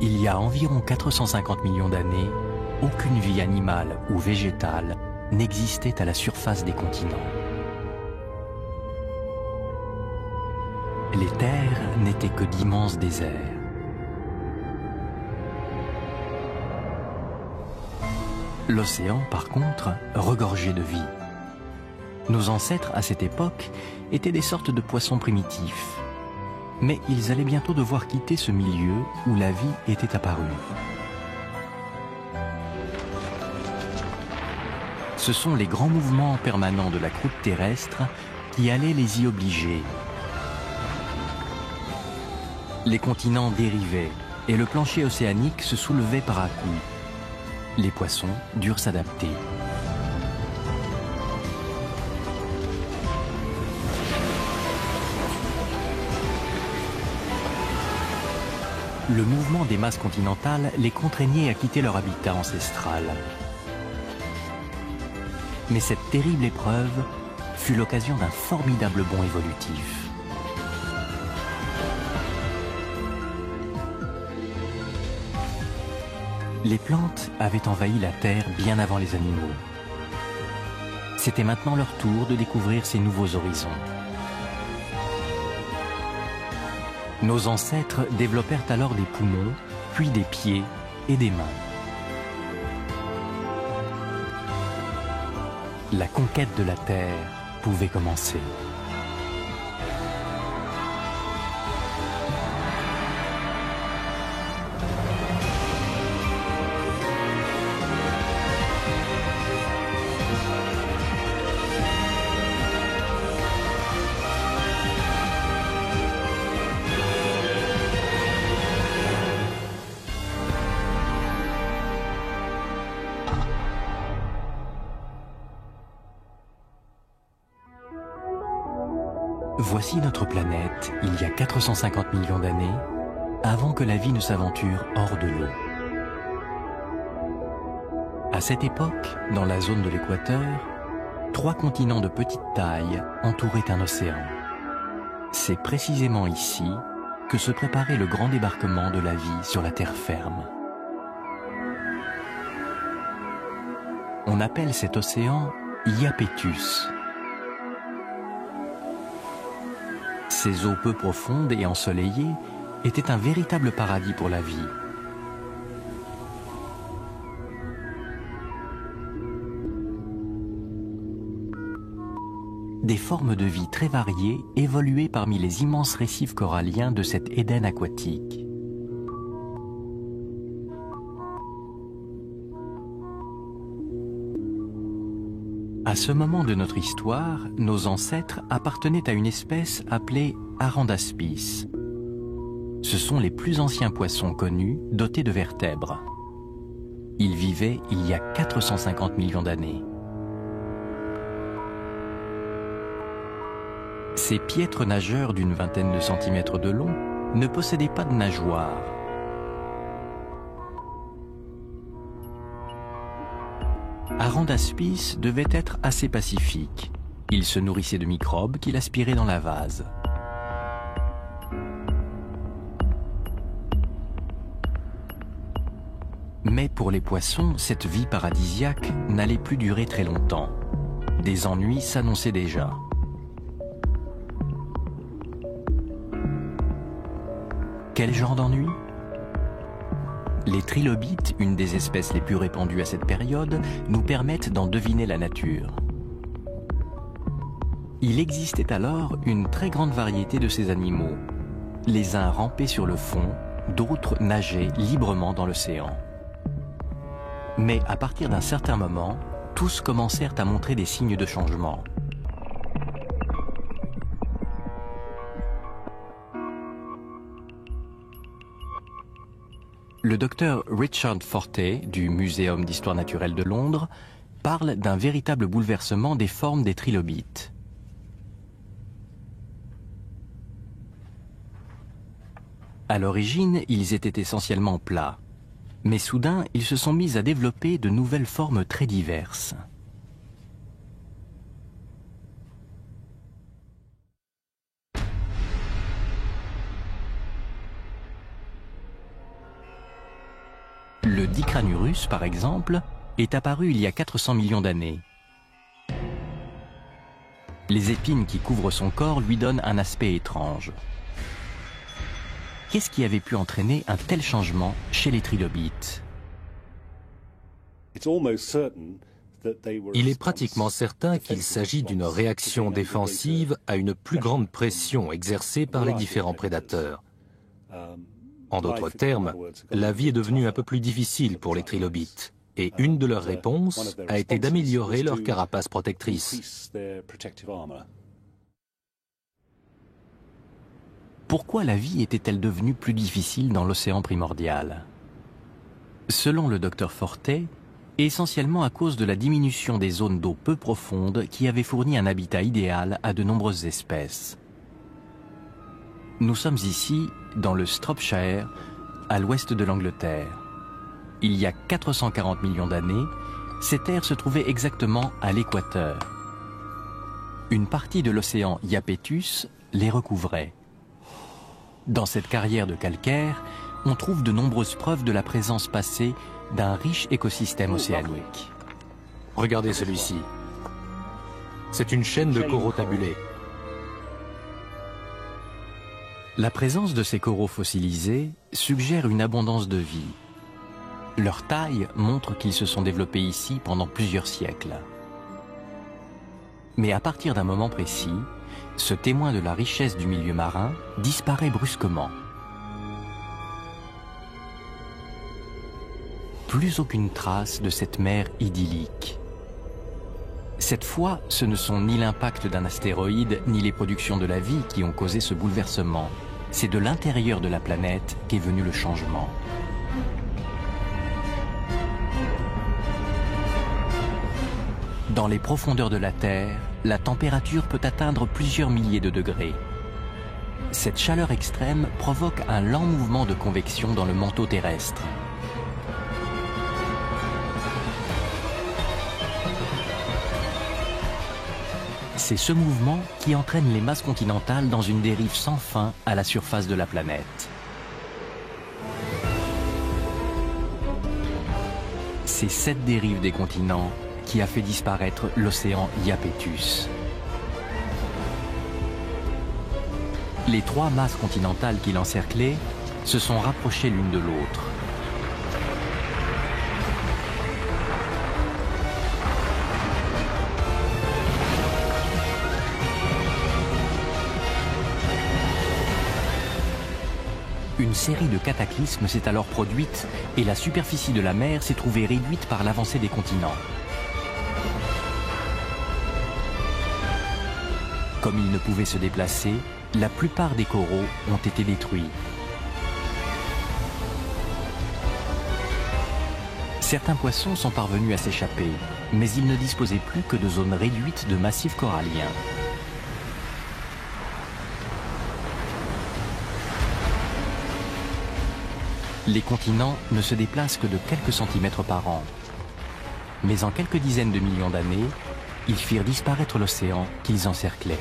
Il y a environ 450 millions d'années, aucune vie animale ou végétale n'existait à la surface des continents. Les terres n'étaient que d'immenses déserts. L'océan, par contre, regorgeait de vie. Nos ancêtres, à cette époque, étaient des sortes de poissons primitifs. Mais ils allaient bientôt devoir quitter ce milieu où la vie était apparue. Ce sont les grands mouvements permanents de la croûte terrestre qui allaient les y obliger. Les continents dérivaient et le plancher océanique se soulevait par à-coups. Les poissons durent s'adapter. Le mouvement des masses continentales les contraignait à quitter leur habitat ancestral. Mais cette terrible épreuve fut l'occasion d'un formidable bond évolutif. Les plantes avaient envahi la Terre bien avant les animaux. C'était maintenant leur tour de découvrir ces nouveaux horizons. Nos ancêtres développèrent alors des poumons, puis des pieds et des mains. La conquête de la Terre pouvait commencer. Voici notre planète, il y a 450 millions d'années, avant que la vie ne s'aventure hors de l'eau. À cette époque, dans la zone de l'équateur, 3 continents de petite taille entouraient un océan. C'est précisément ici que se préparait le grand débarquement de la vie sur la terre ferme. On appelle cet océan Iapetus. Ces eaux peu profondes et ensoleillées étaient un véritable paradis pour la vie. Des formes de vie très variées évoluaient parmi les immenses récifs coralliens de cet Éden aquatique. À ce moment de notre histoire, nos ancêtres appartenaient à une espèce appelée Arandaspis. Ce sont les plus anciens poissons connus dotés de vertèbres. Ils vivaient il y a 450 millions d'années. Ces piètres nageurs d'une vingtaine de centimètres de long ne possédaient pas de nageoires. Arandaspis devait être assez pacifique. Il se nourrissait de microbes qu'il aspirait dans la vase. Mais pour les poissons, cette vie paradisiaque n'allait plus durer très longtemps. Des ennuis s'annonçaient déjà. Quel genre d'ennui ? Les trilobites, une des espèces les plus répandues à cette période, nous permettent d'en deviner la nature. Il existait alors une très grande variété de ces animaux. Les uns rampaient sur le fond, d'autres nageaient librement dans l'océan. Mais à partir d'un certain moment, tous commencèrent à montrer des signes de changement. Le docteur Richard Forte, du Muséum d'histoire naturelle de Londres, parle d'un véritable bouleversement des formes des trilobites. À l'origine, ils étaient essentiellement plats, mais soudain, ils se sont mis à développer de nouvelles formes très diverses. Le Dicranurus, par exemple, est apparu il y a 400 millions d'années. Les épines qui couvrent son corps lui donnent un aspect étrange. Qu'est-ce qui avait pu entraîner un tel changement chez les trilobites? Il est pratiquement certain qu'il s'agit d'une réaction défensive à une plus grande pression exercée par les différents prédateurs. En d'autres termes, la vie est devenue un peu plus difficile pour les trilobites, et une de leurs réponses a été d'améliorer leur carapace protectrice. Pourquoi la vie était-elle devenue plus difficile dans l'océan primordial? Selon le docteur Fortet, essentiellement à cause de la diminution des zones d'eau peu profondes qui avaient fourni un habitat idéal à de nombreuses espèces. Nous sommes ici dans le Shropshire, à l'ouest de l'Angleterre. Il y a 440 millions d'années, ces terres se trouvaient exactement à l'équateur. Une partie de l'océan Iapetus les recouvrait. Dans cette carrière de calcaire, on trouve de nombreuses preuves de la présence passée d'un riche écosystème océanique. Regardez celui-ci. C'est une chaîne de coraux tabulés. La présence de ces coraux fossilisés suggère une abondance de vie. Leur taille montre qu'ils se sont développés ici pendant plusieurs siècles. Mais à partir d'un moment précis, ce témoin de la richesse du milieu marin disparaît brusquement. Plus aucune trace de cette mer idyllique. Cette fois, ce ne sont ni l'impact d'un astéroïde, ni les productions de la vie qui ont causé ce bouleversement. C'est de l'intérieur de la planète qu'est venu le changement. Dans les profondeurs de la Terre, la température peut atteindre plusieurs milliers de degrés. Cette chaleur extrême provoque un lent mouvement de convection dans le manteau terrestre. C'est ce mouvement qui entraîne les masses continentales dans une dérive sans fin à la surface de la planète. C'est cette dérive des continents qui a fait disparaître l'océan Iapetus. Les trois masses continentales qui l'encerclaient se sont rapprochées l'une de l'autre. Une série de cataclysmes s'est alors produite et la superficie de la mer s'est trouvée réduite par l'avancée des continents. Comme ils ne pouvaient se déplacer, la plupart des coraux ont été détruits. Certains poissons sont parvenus à s'échapper, mais ils ne disposaient plus que de zones réduites de massifs coralliens. Les continents ne se déplacent que de quelques centimètres par an. Mais en quelques dizaines de millions d'années, ils firent disparaître l'océan qu'ils encerclaient.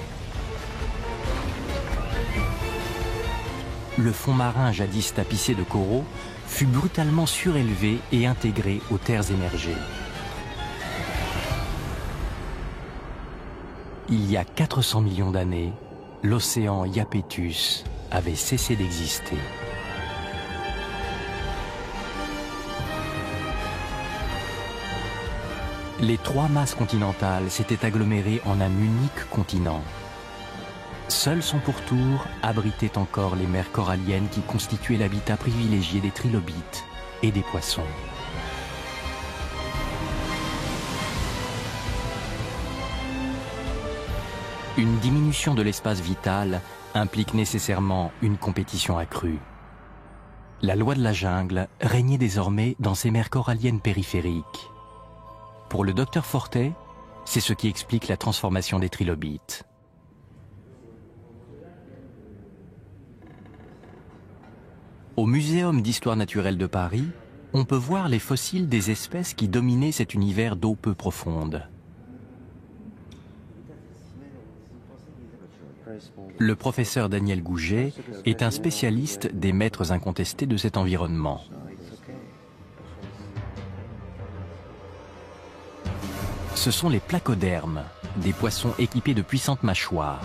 Le fond marin jadis tapissé de coraux fut brutalement surélevé et intégré aux terres émergées. Il y a 400 millions d'années, l'océan Iapetus avait cessé d'exister. Les trois masses continentales s'étaient agglomérées en un unique continent. Seuls son pourtour abritaient encore les mers coralliennes qui constituaient l'habitat privilégié des trilobites et des poissons. Une diminution de l'espace vital implique nécessairement une compétition accrue. La loi de la jungle régnait désormais dans ces mers coralliennes périphériques. Pour le docteur Fortet, c'est ce qui explique la transformation des trilobites. Au Muséum d'histoire naturelle de Paris, on peut voir les fossiles des espèces qui dominaient cet univers d'eau peu profonde. Le professeur Daniel Gouget est un spécialiste des maîtres incontestés de cet environnement. Ce sont les placodermes, des poissons équipés de puissantes mâchoires.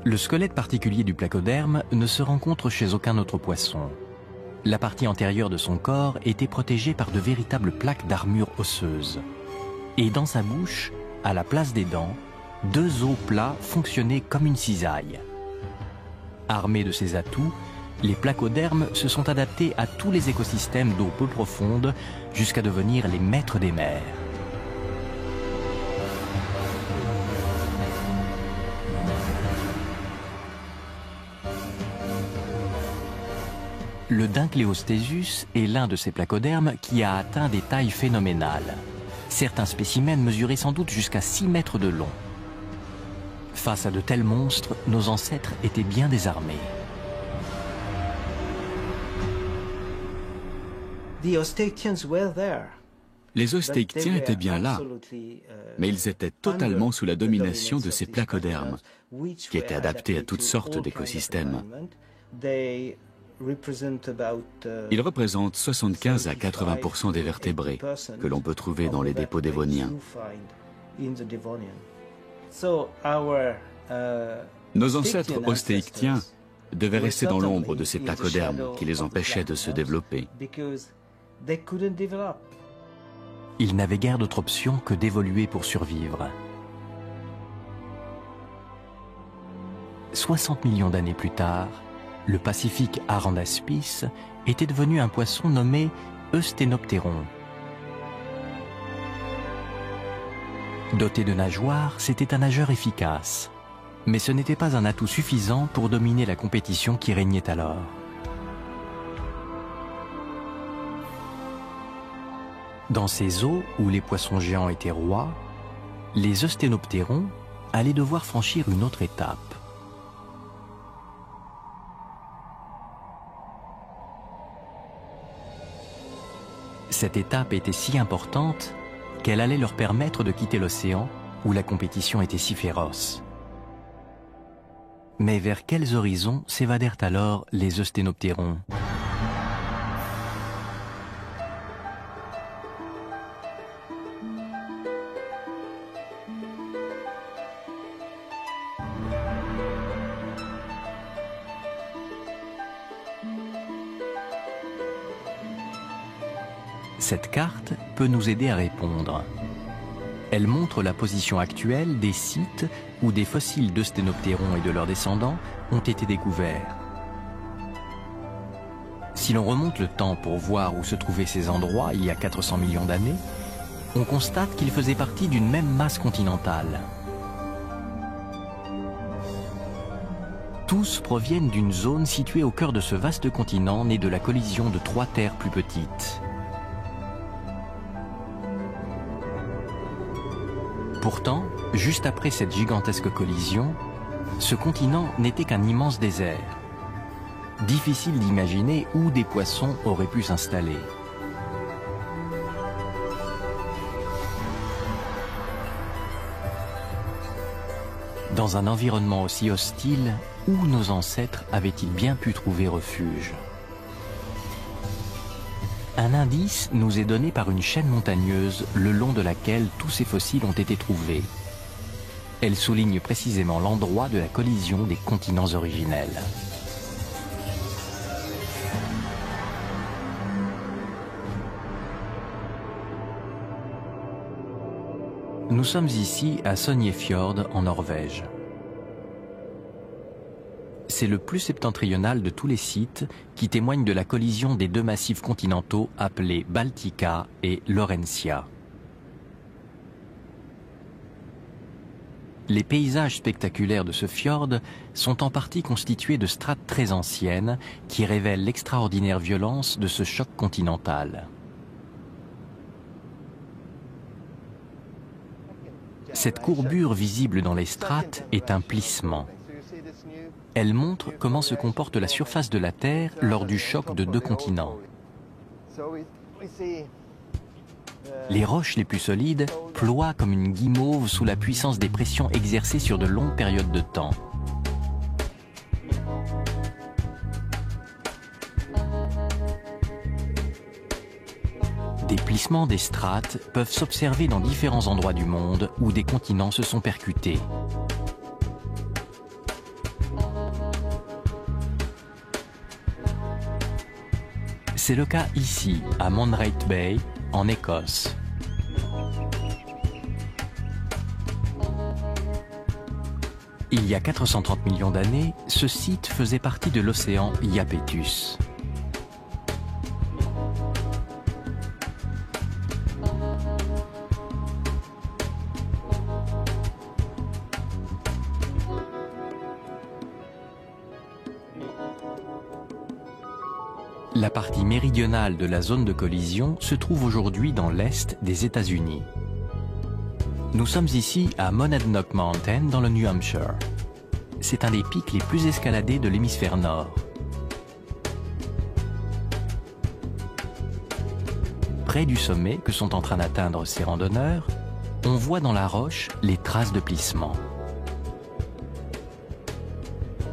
Le squelette particulier du placoderme ne se rencontre chez aucun autre poisson. La partie antérieure de son corps était protégée par de véritables plaques d'armure osseuse. Et dans sa bouche, à la place des dents, 2 os plats fonctionnaient comme une cisaille. Armés de ces atouts, les placodermes se sont adaptés à tous les écosystèmes d'eau peu profonde jusqu'à devenir les maîtres des mers. Le Dincleosthésus est l'un de ces placodermes qui a atteint des tailles phénoménales. Certains spécimens mesuraient sans doute jusqu'à 6 mètres de long. Face à de tels monstres, nos ancêtres étaient bien désarmés. Les Ostéictiens étaient bien là, mais ils étaient totalement sous la domination de ces placodermes, qui étaient adaptés à toutes sortes d'écosystèmes. Ils représentent 75 à 80% des vertébrés que l'on peut trouver dans les dépôts dévoniens. Nos ancêtres ostéictiens devaient rester dans l'ombre de ces placodermes qui les empêchaient de se développer. Ils n'avaient guère d'autre option que d'évoluer pour survivre. 60 millions d'années plus tard, le Pacifique Arandaspis était devenu un poisson nommé Eusthénoptéron. Doté de nageoires, c'était un nageur efficace. Mais ce n'était pas un atout suffisant pour dominer la compétition qui régnait alors. Dans ces eaux où les poissons géants étaient rois, les eusthénoptérons allaient devoir franchir une autre étape. Cette étape était si importante qu'elle allait leur permettre de quitter l'océan où la compétition était si féroce. Mais vers quels horizons s'évadèrent alors les eusthénoptérons ? Cette carte peut nous aider à répondre. Elle montre la position actuelle des sites où des fossiles d'eusthénoptérons et de leurs descendants ont été découverts. Si l'on remonte le temps pour voir où se trouvaient ces endroits il y a 400 millions d'années, on constate qu'ils faisaient partie d'une même masse continentale. Tous proviennent d'une zone située au cœur de ce vaste continent né de la collision de 3 terres plus petites. Pourtant, juste après cette gigantesque collision, ce continent n'était qu'un immense désert. Difficile d'imaginer où des poissons auraient pu s'installer. Dans un environnement aussi hostile, où nos ancêtres avaient-ils bien pu trouver refuge ? Un indice nous est donné par une chaîne montagneuse le long de laquelle tous ces fossiles ont été trouvés. Elle souligne précisément l'endroit de la collision des continents originels. Nous sommes ici à Sognefjord en Norvège. C'est le plus septentrional de tous les sites qui témoignent de la collision des 2 massifs continentaux appelés Baltica et Laurentia. Les paysages spectaculaires de ce fjord sont en partie constitués de strates très anciennes qui révèlent l'extraordinaire violence de ce choc continental. Cette courbure visible dans les strates est un plissement. Elle montre comment se comporte la surface de la Terre lors du choc de 2 continents. Les roches les plus solides ploient comme une guimauve sous la puissance des pressions exercées sur de longues périodes de temps. Des plissements des strates peuvent s'observer dans différents endroits du monde où des continents se sont percutés. C'est le cas ici, à Mondraith Bay, en Écosse. Il y a 430 millions d'années, ce site faisait partie de l'océan Iapetus. La partie méridionale de la zone de collision se trouve aujourd'hui dans l'est des États-Unis. Nous sommes ici à Monadnock Mountain dans le New Hampshire. C'est un des pics les plus escaladés de l'hémisphère nord. Près du sommet que sont en train d'atteindre ces randonneurs, on voit dans la roche les traces de plissement.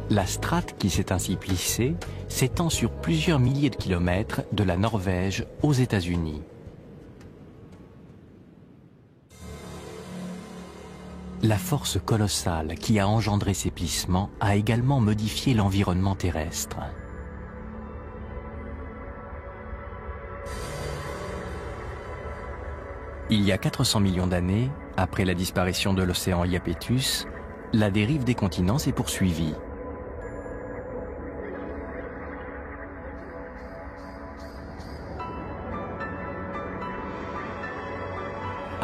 La strate qui s'est ainsi plissée s'étend sur plusieurs milliers de kilomètres de la Norvège aux États-Unis. La force colossale qui a engendré ces plissements a également modifié l'environnement terrestre. Il y a 400 millions d'années, après la disparition de l'océan Iapetus, la dérive des continents s'est poursuivie.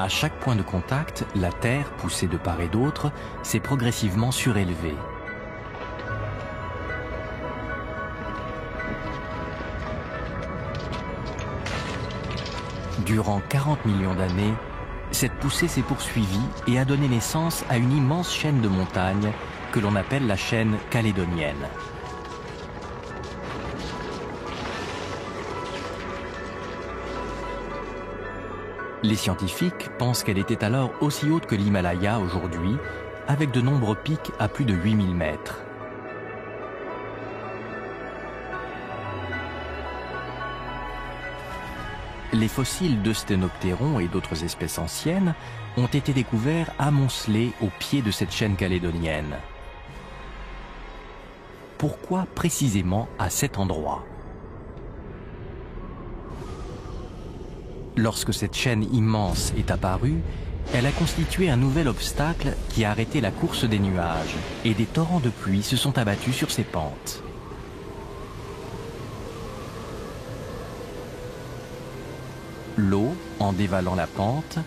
À chaque point de contact, la Terre, poussée de part et d'autre, s'est progressivement surélevée. Durant 40 millions d'années, cette poussée s'est poursuivie et a donné naissance à une immense chaîne de montagnes que l'on appelle la chaîne calédonienne. Les scientifiques pensent qu'elle était alors aussi haute que l'Himalaya aujourd'hui, avec de nombreux pics à plus de 8000 mètres. Les fossiles d'Eusthénoptéron et d'autres espèces anciennes ont été découverts amoncelés au pied de cette chaîne calédonienne. Pourquoi précisément à cet endroit ? Lorsque cette chaîne immense est apparue, elle a constitué un nouvel obstacle qui a arrêté la course des nuages et des torrents de pluie se sont abattus sur ses pentes. L'eau, en dévalant la pente,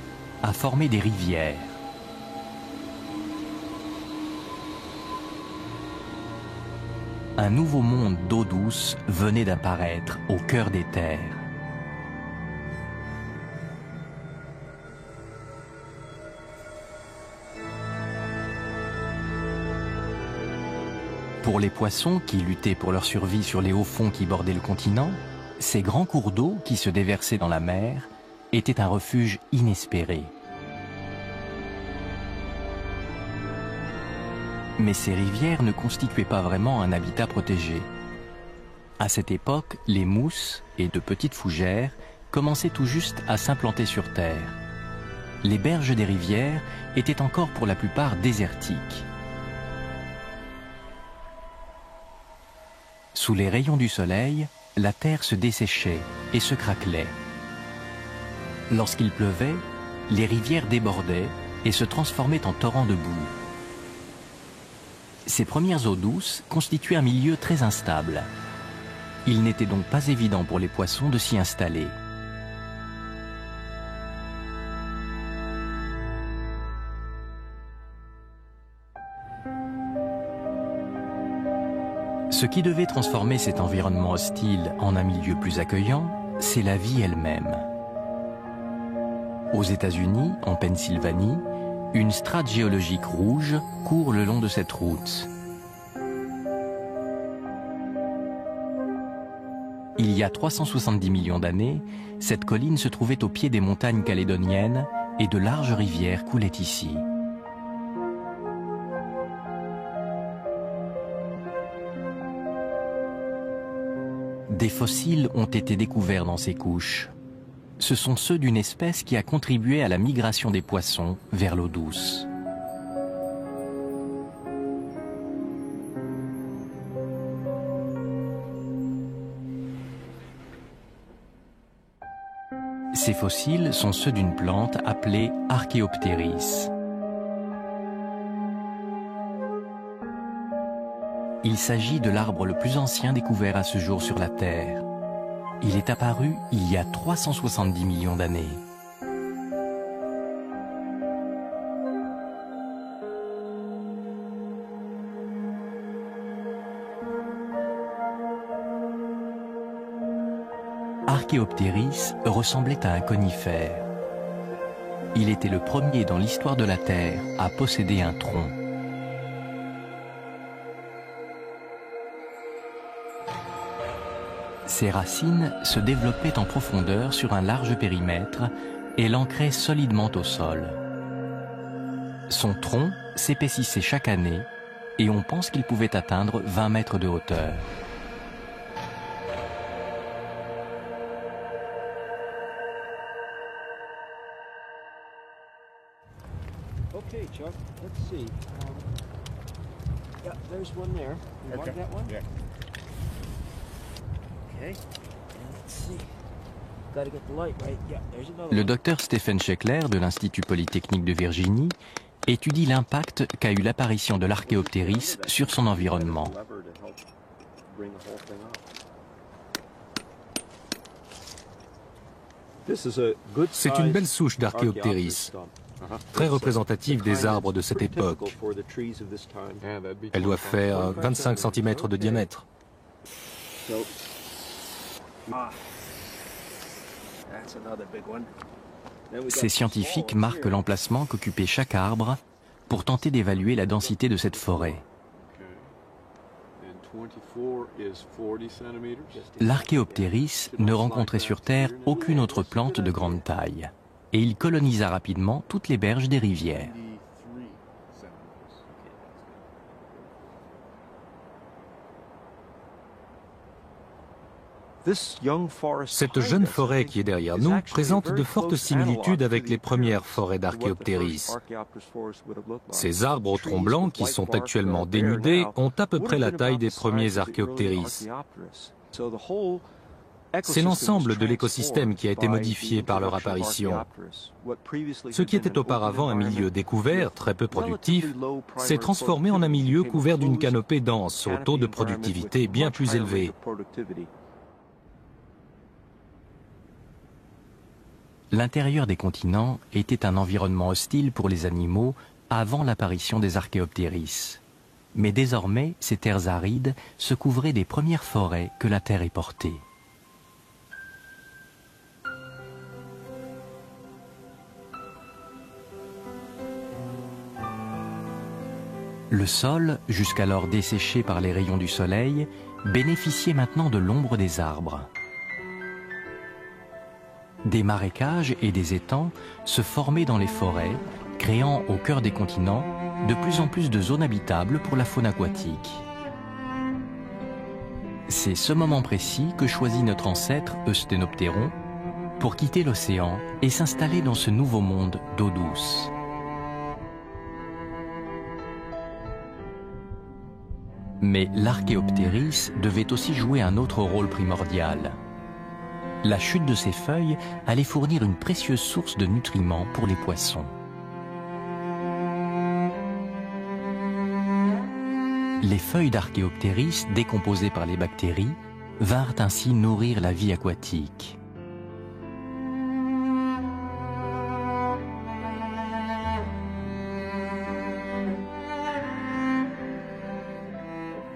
a formé des rivières. Un nouveau monde d'eau douce venait d'apparaître au cœur des terres. Pour les poissons qui luttaient pour leur survie sur les hauts fonds qui bordaient le continent, ces grands cours d'eau qui se déversaient dans la mer étaient un refuge inespéré. Mais ces rivières ne constituaient pas vraiment un habitat protégé. À cette époque, les mousses et de petites fougères commençaient tout juste à s'implanter sur Terre. Les berges des rivières étaient encore pour la plupart désertiques. Sous les rayons du soleil, la terre se desséchait et se craquelait. Lorsqu'il pleuvait, les rivières débordaient et se transformaient en torrents de boue. Ces premières eaux douces constituaient un milieu très instable. Il n'était donc pas évident pour les poissons de s'y installer. Ce qui devait transformer cet environnement hostile en un milieu plus accueillant, c'est la vie elle-même. Aux États-Unis, en Pennsylvanie, une strate géologique rouge court le long de cette route. Il y a 370 millions d'années, cette colline se trouvait au pied des montagnes calédoniennes et de larges rivières coulaient ici. Des fossiles ont été découverts dans ces couches. ce sont ceux d'une espèce qui a contribué à la migration des poissons vers l'eau douce. Ces fossiles sont ceux d'une plante appelée Archaeopteris. Il s'agit de l'arbre le plus ancien découvert à ce jour sur la Terre. Il est apparu il y a 370 millions d'années. Archaeopteris ressemblait à un conifère. Il était le premier dans l'histoire de la Terre à posséder un tronc. Ses racines se développaient en profondeur sur un large périmètre et l'ancraient solidement au sol. Son tronc s'épaississait chaque année et on pense qu'il pouvait atteindre 20 mètres de hauteur. Okay, Chuck, let's see. Yeah, there's one there. You want that one? Yeah. Okay. And let's see. Gotta get the light right. Yeah, there's another. Le docteur Stephen Shekler de l'Institut Polytechnique de Virginie étudie l'impact qu'a eu l'apparition de l'Archaeopteris sur son environnement. C'est une belle souche d'Archaeopteris, très représentative des arbres de cette époque. Elle doit faire 25 cm de diamètre. Ces scientifiques marquent l'emplacement qu'occupait chaque arbre pour tenter d'évaluer la densité de cette forêt. L'Archaeopteris ne rencontrait sur Terre aucune autre plante de grande taille, et il colonisa rapidement toutes les berges des rivières. Cette jeune forêt qui est derrière nous présente de fortes similitudes avec les premières forêts d'Archaeopteris. Ces arbres au tronc blanc qui sont actuellement dénudés ont à peu près la taille des premiers Archaeopteris. C'est l'ensemble de l'écosystème qui a été modifié par leur apparition. Ce qui était auparavant un milieu découvert, très peu productif, s'est transformé en un milieu couvert d'une canopée dense, au taux de productivité bien plus élevé. L'intérieur des continents était un environnement hostile pour les animaux avant l'apparition des Archaeopteris. Mais désormais, ces terres arides se couvraient des premières forêts que la Terre ait portées. Le sol, jusqu'alors desséché par les rayons du soleil, bénéficiait maintenant de l'ombre des arbres. Des marécages et des étangs se formaient dans les forêts, créant au cœur des continents de plus en plus de zones habitables pour la faune aquatique. C'est ce moment précis que choisit notre ancêtre Eusthénoptéron pour quitter l'océan et s'installer dans ce nouveau monde d'eau douce. Mais l'Archaeopteris devait aussi jouer un autre rôle primordial. La chute de ses feuilles allait fournir une précieuse source de nutriments pour les poissons. Les feuilles d'Archaeopteris, décomposées par les bactéries, vinrent ainsi nourrir la vie aquatique.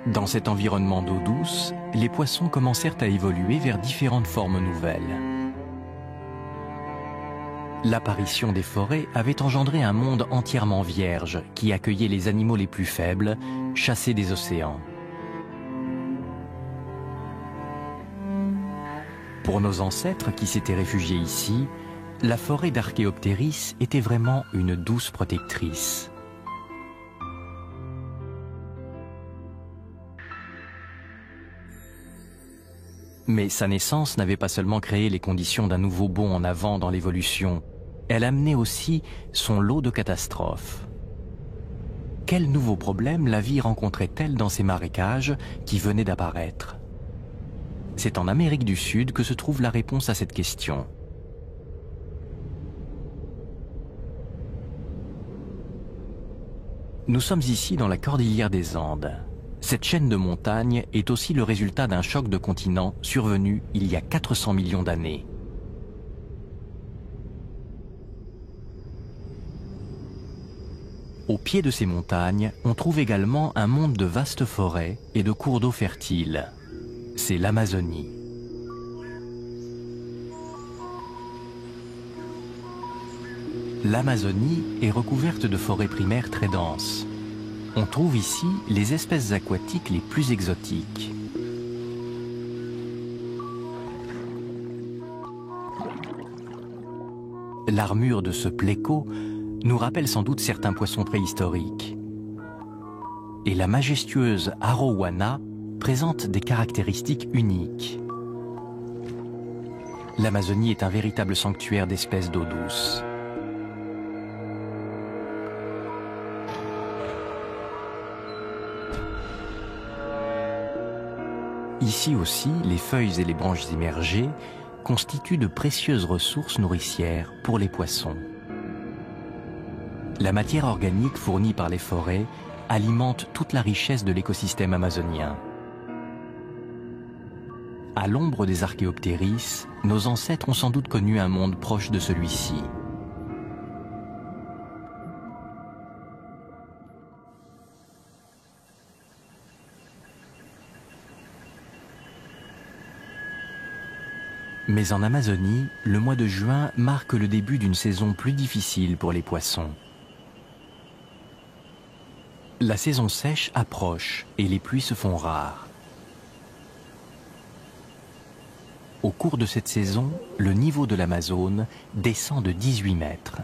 Dans cet environnement d'eau douce, les poissons commencèrent à évoluer vers différentes formes nouvelles. L'apparition des forêts avait engendré un monde entièrement vierge qui accueillait les animaux les plus faibles, chassés des océans. Pour nos ancêtres qui s'étaient réfugiés ici, la forêt d'Archaeopteris était vraiment une douce protectrice. Mais sa naissance n'avait pas seulement créé les conditions d'un nouveau bond en avant dans l'évolution, elle amenait aussi son lot de catastrophes. Quels nouveaux problèmes la vie rencontrait-elle dans ces marécages qui venaient d'apparaître? C'est en Amérique du Sud que se trouve la réponse à cette question. Nous sommes ici dans la cordillère des Andes. Cette chaîne de montagnes est aussi le résultat d'un choc de continents survenu il y a 400 millions d'années. Au pied de ces montagnes, on trouve également un monde de vastes forêts et de cours d'eau fertiles. C'est l'Amazonie. L'Amazonie est recouverte de forêts primaires très denses. On trouve ici les espèces aquatiques les plus exotiques. L'armure de ce pléco nous rappelle sans doute certains poissons préhistoriques. Et la majestueuse arowana présente des caractéristiques uniques. L'Amazonie est un véritable sanctuaire d'espèces d'eau douce. Ici aussi, les feuilles et les branches immergées constituent de précieuses ressources nourricières pour les poissons. La matière organique fournie par les forêts alimente toute la richesse de l'écosystème amazonien. À l'ombre des Archéoptéris, nos ancêtres ont sans doute connu un monde proche de celui-ci. Mais en Amazonie, le mois de juin marque le début d'une saison plus difficile pour les poissons. La saison sèche approche et les pluies se font rares. Au cours de cette saison, le niveau de l'Amazone descend de 18 mètres.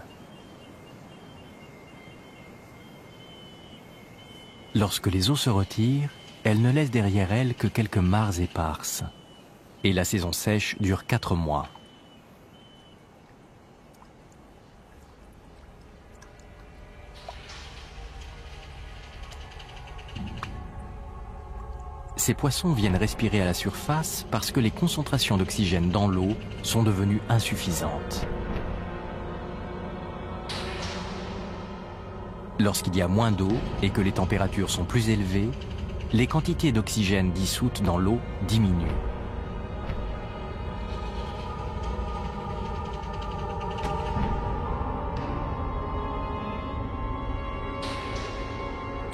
Lorsque les eaux se retirent, elles ne laissent derrière elles que quelques mares éparses. Et la saison sèche dure 4 mois. Ces poissons viennent respirer à la surface parce que les concentrations d'oxygène dans l'eau sont devenues insuffisantes. Lorsqu'il y a moins d'eau et que les températures sont plus élevées, les quantités d'oxygène dissoutes dans l'eau diminuent.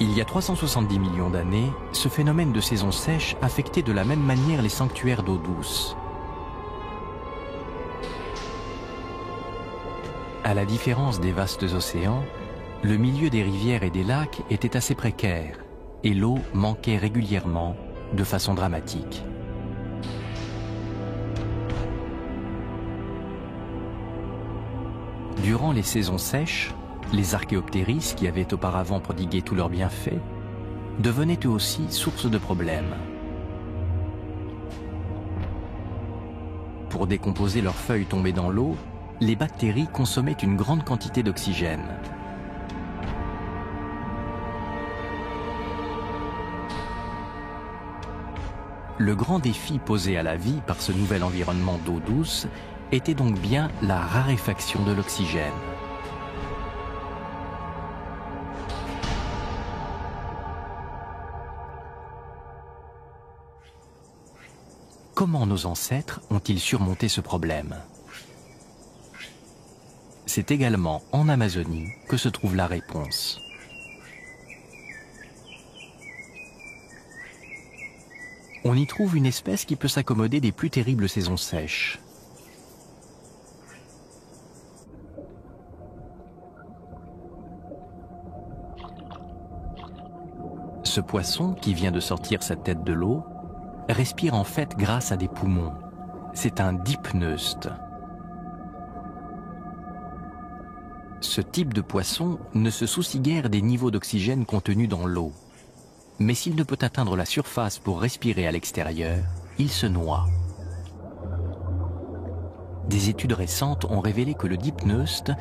Il y a 370 millions d'années, ce phénomène de saison sèche affectait de la même manière les sanctuaires d'eau douce. À la différence des vastes océans, le milieu des rivières et des lacs était assez précaire et l'eau manquait régulièrement de façon dramatique. Durant les saisons sèches, les Archéoptéris, qui avaient auparavant prodigué tous leurs bienfaits, devenaient eux aussi source de problèmes. Pour décomposer leurs feuilles tombées dans l'eau, les bactéries consommaient une grande quantité d'oxygène. Le grand défi posé à la vie par ce nouvel environnement d'eau douce était donc bien la raréfaction de l'oxygène. Comment nos ancêtres ont-ils surmonté ce problème? C'est également en Amazonie que se trouve la réponse. On y trouve une espèce qui peut s'accommoder des plus terribles saisons sèches. Ce poisson, qui vient de sortir sa tête de l'eau, respire en fait grâce à des poumons. C'est un dipneuste. Ce type de poisson ne se soucie guère des niveaux d'oxygène contenus dans l'eau. Mais s'il ne peut atteindre la surface pour respirer à l'extérieur, il se noie. Des études récentes ont révélé que le dipneuste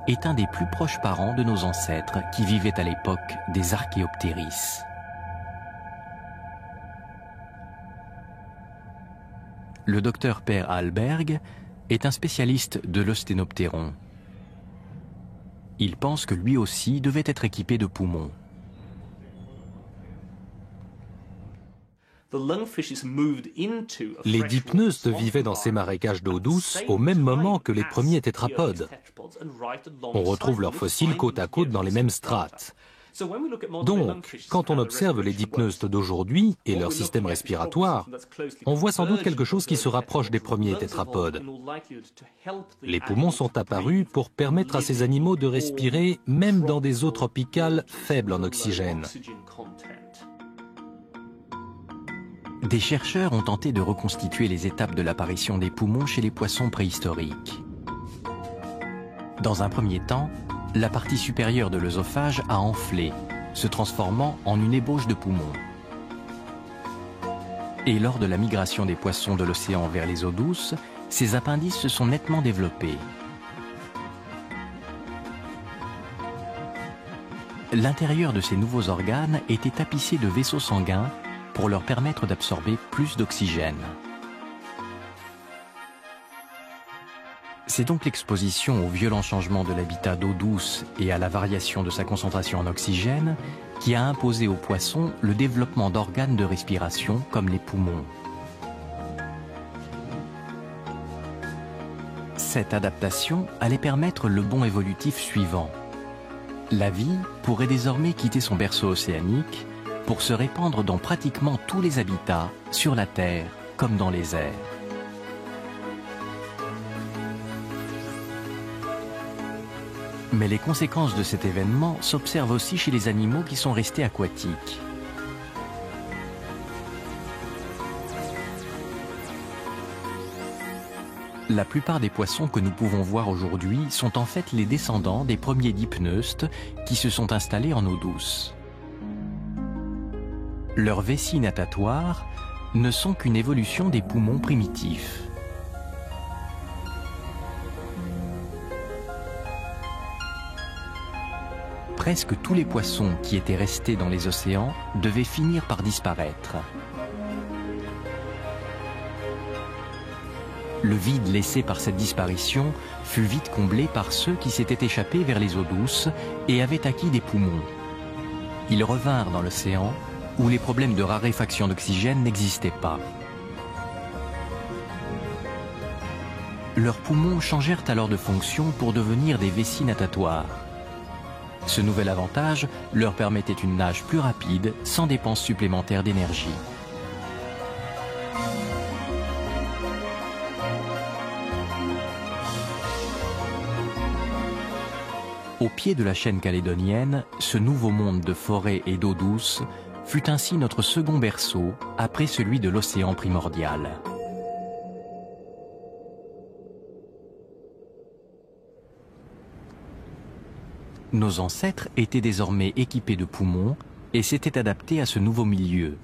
est un des plus proches parents de nos ancêtres qui vivaient à l'époque des Archéoptéris. Le docteur Per Hallberg est un spécialiste de l'Osténoptéron. Il pense que lui aussi devait être équipé de poumons. Les dipneustes vivaient dans ces marécages d'eau douce au même moment que les premiers tétrapodes. On retrouve leurs fossiles côte à côte dans les mêmes strates. Donc, quand on observe les dipneustes d'aujourd'hui et leur système respiratoire, on voit sans doute quelque chose qui se rapproche des premiers tétrapodes. Les poumons sont apparus pour permettre à ces animaux de respirer même dans des eaux tropicales faibles en oxygène. Des chercheurs ont tenté de reconstituer les étapes de l'apparition des poumons chez les poissons préhistoriques. Dans un premier temps, la partie supérieure de l'œsophage a enflé, se transformant en une ébauche de poumons. Et lors de la migration des poissons de l'océan vers les eaux douces, ces appendices se sont nettement développés. L'intérieur de ces nouveaux organes était tapissé de vaisseaux sanguins pour leur permettre d'absorber plus d'oxygène. C'est donc l'exposition aux violents changements de l'habitat d'eau douce et à la variation de sa concentration en oxygène qui a imposé aux poissons le développement d'organes de respiration comme les poumons. Cette adaptation allait permettre le bond évolutif suivant. La vie pourrait désormais quitter son berceau océanique pour se répandre dans pratiquement tous les habitats, sur la Terre comme dans les airs. Mais les conséquences de cet événement s'observent aussi chez les animaux qui sont restés aquatiques. La plupart des poissons que nous pouvons voir aujourd'hui sont en fait les descendants des premiers dipneustes qui se sont installés en eau douce. Leurs vessies natatoires ne sont qu'une évolution des poumons primitifs. Presque tous les poissons qui étaient restés dans les océans devaient finir par disparaître. Le vide laissé par cette disparition fut vite comblé par ceux qui s'étaient échappés vers les eaux douces et avaient acquis des poumons. Ils revinrent dans l'océan où les problèmes de raréfaction d'oxygène n'existaient pas. Leurs poumons changèrent alors de fonction pour devenir des vessies natatoires. Ce nouvel avantage leur permettait une nage plus rapide, sans dépense supplémentaire d'énergie. Au pied de la chaîne calédonienne, ce nouveau monde de forêts et d'eau douce fut ainsi notre second berceau, après celui de l'océan primordial. Nos ancêtres étaient désormais équipés de poumons et s'étaient adaptés à ce nouveau milieu.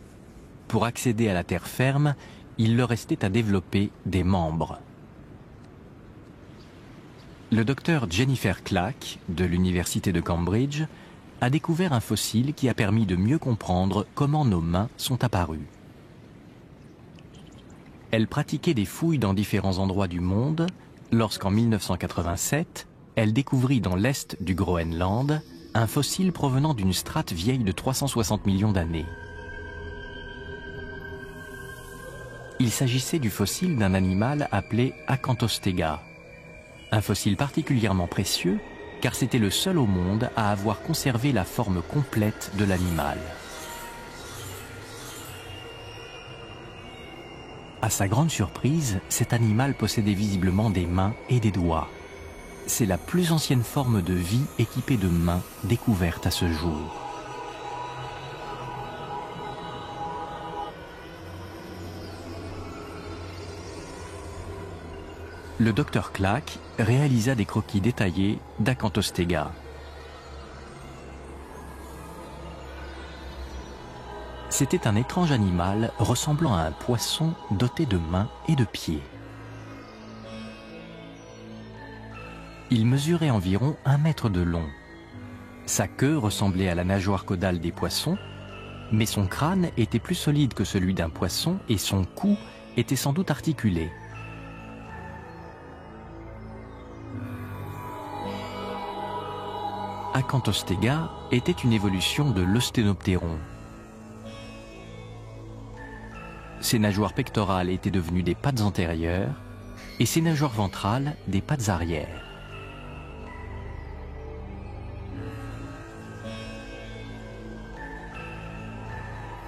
Pour accéder à la terre ferme, il leur restait à développer des membres. Le docteur Jennifer Clack, de l'université de Cambridge, a découvert un fossile qui a permis de mieux comprendre comment nos mains sont apparues. Elle pratiquait des fouilles dans différents endroits du monde lorsqu'en 1987, elle découvrit dans l'est du Groenland un fossile provenant d'une strate vieille de 360 millions d'années. Il s'agissait du fossile d'un animal appelé Acanthostega, un fossile particulièrement précieux car c'était le seul au monde à avoir conservé la forme complète de l'animal. À sa grande surprise, cet animal possédait visiblement des mains et des doigts. C'est la plus ancienne forme de vie équipée de mains découverte à ce jour. Le docteur Clack réalisa des croquis détaillés d'Acanthostega. C'était un étrange animal ressemblant à un poisson doté de mains et de pieds. Il mesurait environ 1 mètre de long. Sa queue ressemblait à la nageoire caudale des poissons, mais son crâne était plus solide que celui d'un poisson et son cou était sans doute articulé. Acanthostega était une évolution de l'Osténoptéron. Ses nageoires pectorales étaient devenues des pattes antérieures et ses nageoires ventrales des pattes arrière.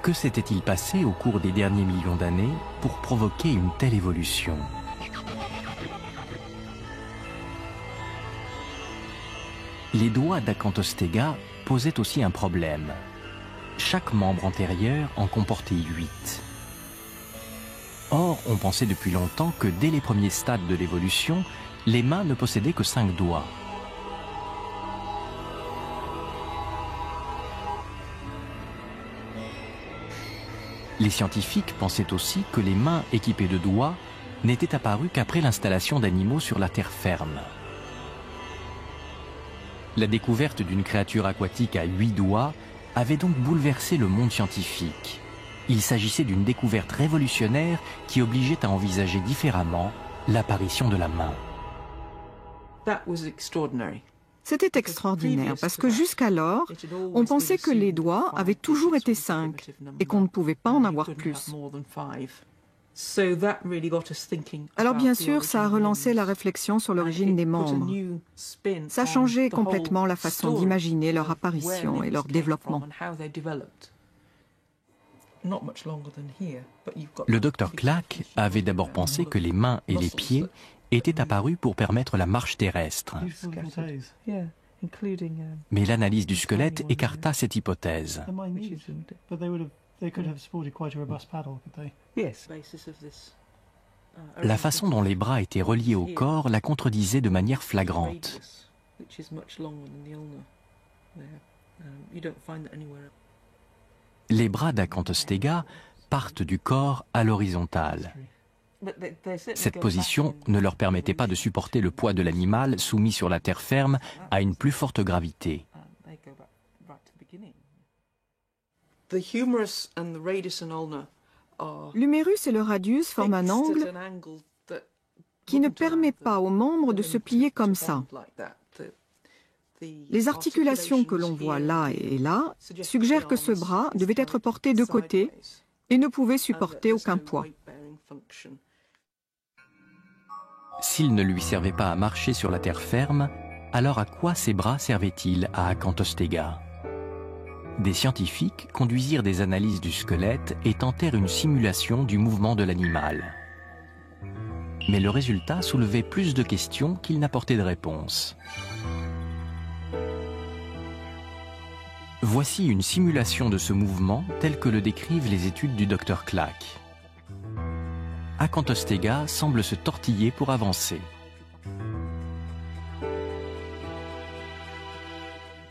Que s'était-il passé au cours des derniers millions d'années pour provoquer une telle évolution ? Les doigts d'Acanthostega posaient aussi un problème. Chaque membre antérieur en comportait 8. Or, on pensait depuis longtemps que dès les premiers stades de l'évolution, les mains ne possédaient que 5 doigts. Les scientifiques pensaient aussi que les mains équipées de doigts n'étaient apparues qu'après l'installation d'animaux sur la terre ferme. La découverte d'une créature aquatique à 8 doigts avait donc bouleversé le monde scientifique. Il s'agissait d'une découverte révolutionnaire qui obligeait à envisager différemment l'apparition de la main. C'était extraordinaire parce que jusqu'alors, on pensait que les doigts avaient toujours été 5 et qu'on ne pouvait pas en avoir plus. Alors bien sûr, ça a relancé la réflexion sur l'origine des membres. Ça a changé complètement la façon d'imaginer leur apparition et leur développement. Le docteur Clack avait d'abord pensé que les mains et les pieds étaient apparus pour permettre la marche terrestre. Mais l'analyse du squelette écarta cette hypothèse. La façon dont les bras étaient reliés au corps la contredisait de manière flagrante. Les bras d'Acanthostega partent du corps à l'horizontale. Cette position ne leur permettait pas de supporter le poids de l'animal soumis sur la terre ferme à une plus forte gravité. L'humérus et le radius forment un angle qui ne permet pas aux membres de se plier comme ça. Les articulations que l'on voit là et là suggèrent que ce bras devait être porté de côté et ne pouvait supporter aucun poids. S'il ne lui servait pas à marcher sur la terre ferme, alors à quoi ces bras servaient-ils à Acanthostega ? Des scientifiques conduisirent des analyses du squelette et tentèrent une simulation du mouvement de l'animal. Mais le résultat soulevait plus de questions qu'il n'apportait de réponses. Voici une simulation de ce mouvement tel que le décrivent les études du docteur Clack. Acanthostega semble se tortiller pour avancer.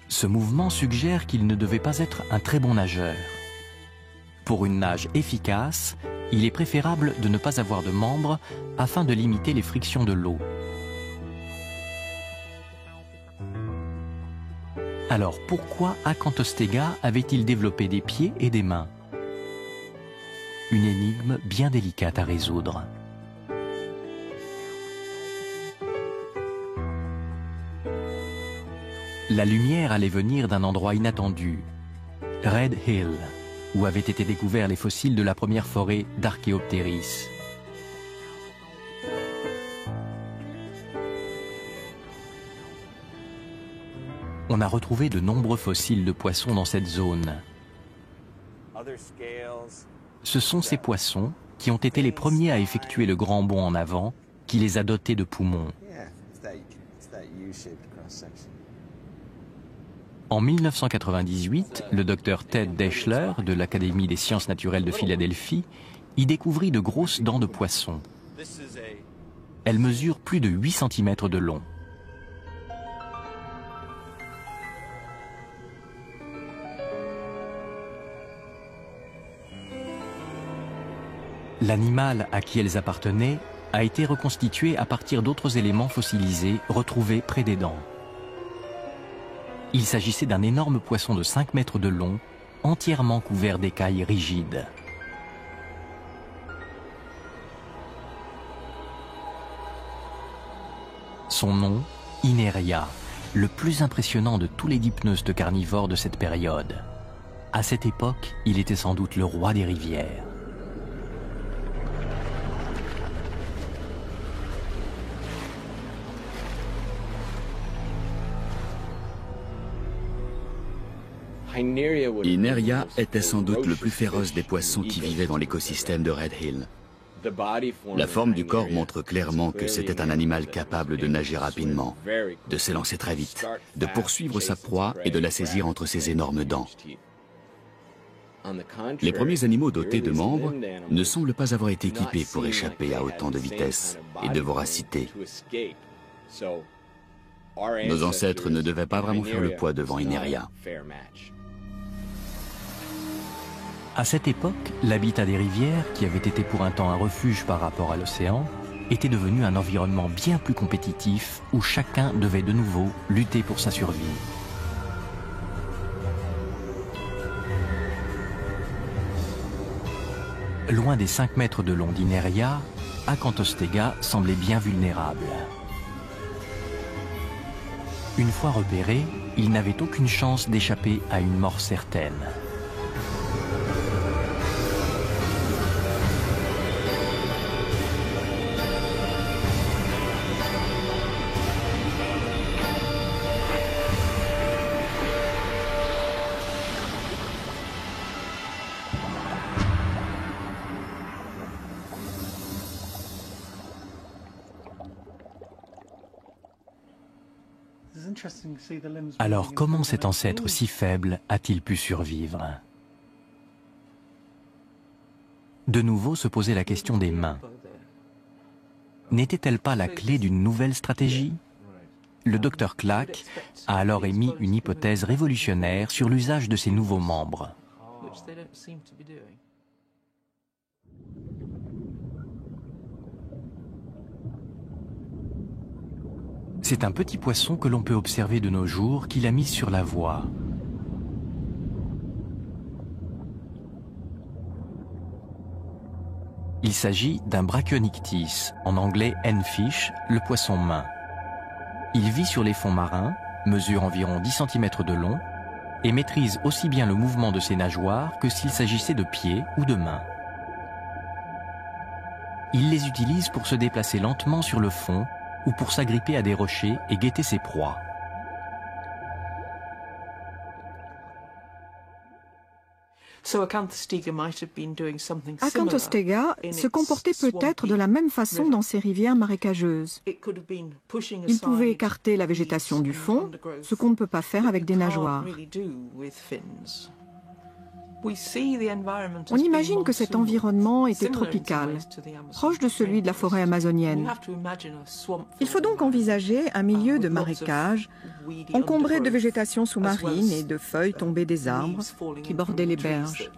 Ce mouvement suggère qu'il ne devait pas être un très bon nageur. Pour une nage efficace, il est préférable de ne pas avoir de membres afin de limiter les frictions de l'eau. Alors pourquoi Acanthostega avait-il développé des pieds et des mains? Une énigme bien délicate à résoudre. La lumière allait venir d'un endroit inattendu, Red Hill, où avaient été découverts les fossiles de la première forêt d'Archéoptéris. On a retrouvé de nombreux fossiles de poissons dans cette zone. Ce sont ces poissons qui ont été les premiers à effectuer le grand bond en avant, qui les a dotés de poumons. En 1998, le docteur Ted Deschler de l'Académie des sciences naturelles de Philadelphie y découvrit de grosses dents de poisson. Elles mesurent plus de 8 cm de long. L'animal à qui elles appartenaient a été reconstitué à partir d'autres éléments fossilisés retrouvés près des dents. Il s'agissait d'un énorme poisson de 5 mètres de long, entièrement couvert d'écailles rigides. Son nom, Ineria, le plus impressionnant de tous les dipneustes carnivores de cette période. À cette époque, il était sans doute le roi des rivières. Ineria était sans doute le plus féroce des poissons qui vivaient dans l'écosystème de Red Hill. La forme du corps montre clairement que c'était un animal capable de nager rapidement, de s'élancer très vite, de poursuivre sa proie et de la saisir entre ses énormes dents. Les premiers animaux dotés de membres ne semblent pas avoir été équipés pour échapper à autant de vitesse et de voracité. Nos ancêtres ne devaient pas vraiment faire le poids devant Ineria. À cette époque, l'habitat des rivières, qui avait été pour un temps un refuge par rapport à l'océan, était devenu un environnement bien plus compétitif où chacun devait de nouveau lutter pour sa survie. Loin des 5 mètres de long d'Ineria, Acanthosteга semblait bien vulnérable. Une fois repéré, il n'avait aucune chance d'échapper à une mort certaine. Alors comment cet ancêtre si faible a-t-il pu survivre? De nouveau se posait la question des mains. N'était-elle pas la clé d'une nouvelle stratégie? Le docteur Clack a alors émis une hypothèse révolutionnaire sur l'usage de ces nouveaux membres. C'est un petit poisson que l'on peut observer de nos jours qu'il a mis sur la voie. Il s'agit d'un Brachionictis, en anglais henfish, le poisson-main. Il vit sur les fonds marins, mesure environ 10 cm de long et maîtrise aussi bien le mouvement de ses nageoires que s'il s'agissait de pieds ou de mains. Il les utilise pour se déplacer lentement sur le fond ou pour s'agripper à des rochers et guetter ses proies. Acanthostega se comportait peut-être de la même façon dans ces rivières marécageuses. Il pouvait écarter la végétation du fond, ce qu'on ne peut pas faire avec des nageoires. On imagine que cet environnement était tropical, proche de celui de la forêt amazonienne. Il faut donc envisager un milieu de marécage, encombré de végétation sous-marine et de feuilles tombées des arbres qui bordaient les berges.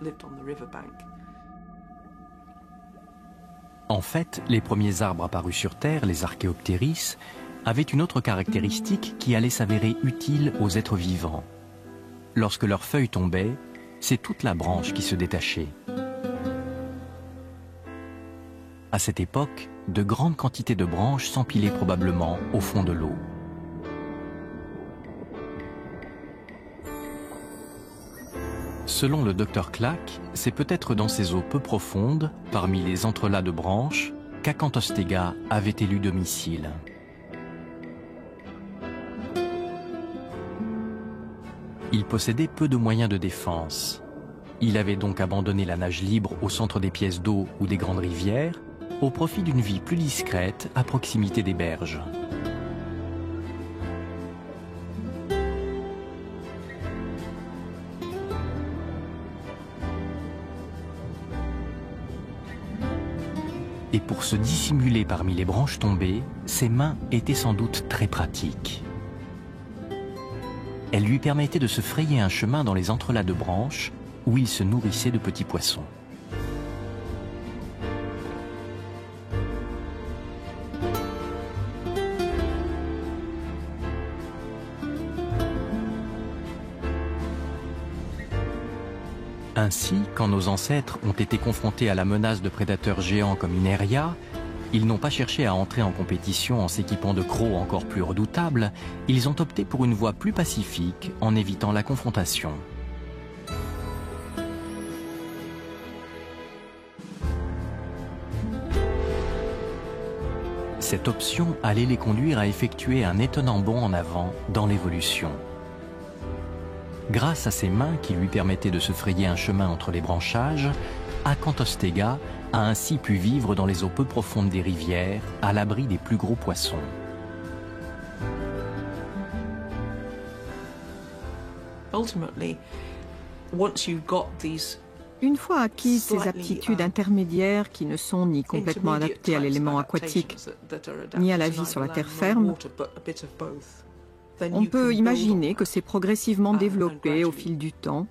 En fait, les premiers arbres apparus sur Terre, les Archéoptéris, avaient une autre caractéristique qui allait s'avérer utile aux êtres vivants. Lorsque leurs feuilles tombaient, c'est toute la branche qui se détachait. À cette époque, de grandes quantités de branches s'empilaient probablement au fond de l'eau. Selon le docteur Clack, c'est peut-être dans ces eaux peu profondes, parmi les entrelacs de branches, qu'Acanthostega avait élu domicile. Il possédait peu de moyens de défense. Il avait donc abandonné la nage libre au centre des pièces d'eau ou des grandes rivières, au profit d'une vie plus discrète à proximité des berges. Et pour se dissimuler parmi les branches tombées, ses mains étaient sans doute très pratiques. Elles lui permettaient de se frayer un chemin dans les entrelacs de branches où il se nourrissait de petits poissons. Ainsi, quand nos ancêtres ont été confrontés à la menace de prédateurs géants comme Ineria, ils n'ont pas cherché à entrer en compétition en s'équipant de crocs encore plus redoutables, ils ont opté pour une voie plus pacifique en évitant la confrontation. Cette option allait les conduire à effectuer un étonnant bond en avant dans l'évolution. Grâce à ses mains qui lui permettaient de se frayer un chemin entre les branchages, Acanthostega a ainsi pu vivre dans les eaux peu profondes des rivières, à l'abri des plus gros poissons. Une fois acquises ces aptitudes intermédiaires qui ne sont ni complètement adaptées à l'élément aquatique, ni à la vie sur la terre ferme, on peut imaginer que c'est progressivement développé au fil du temps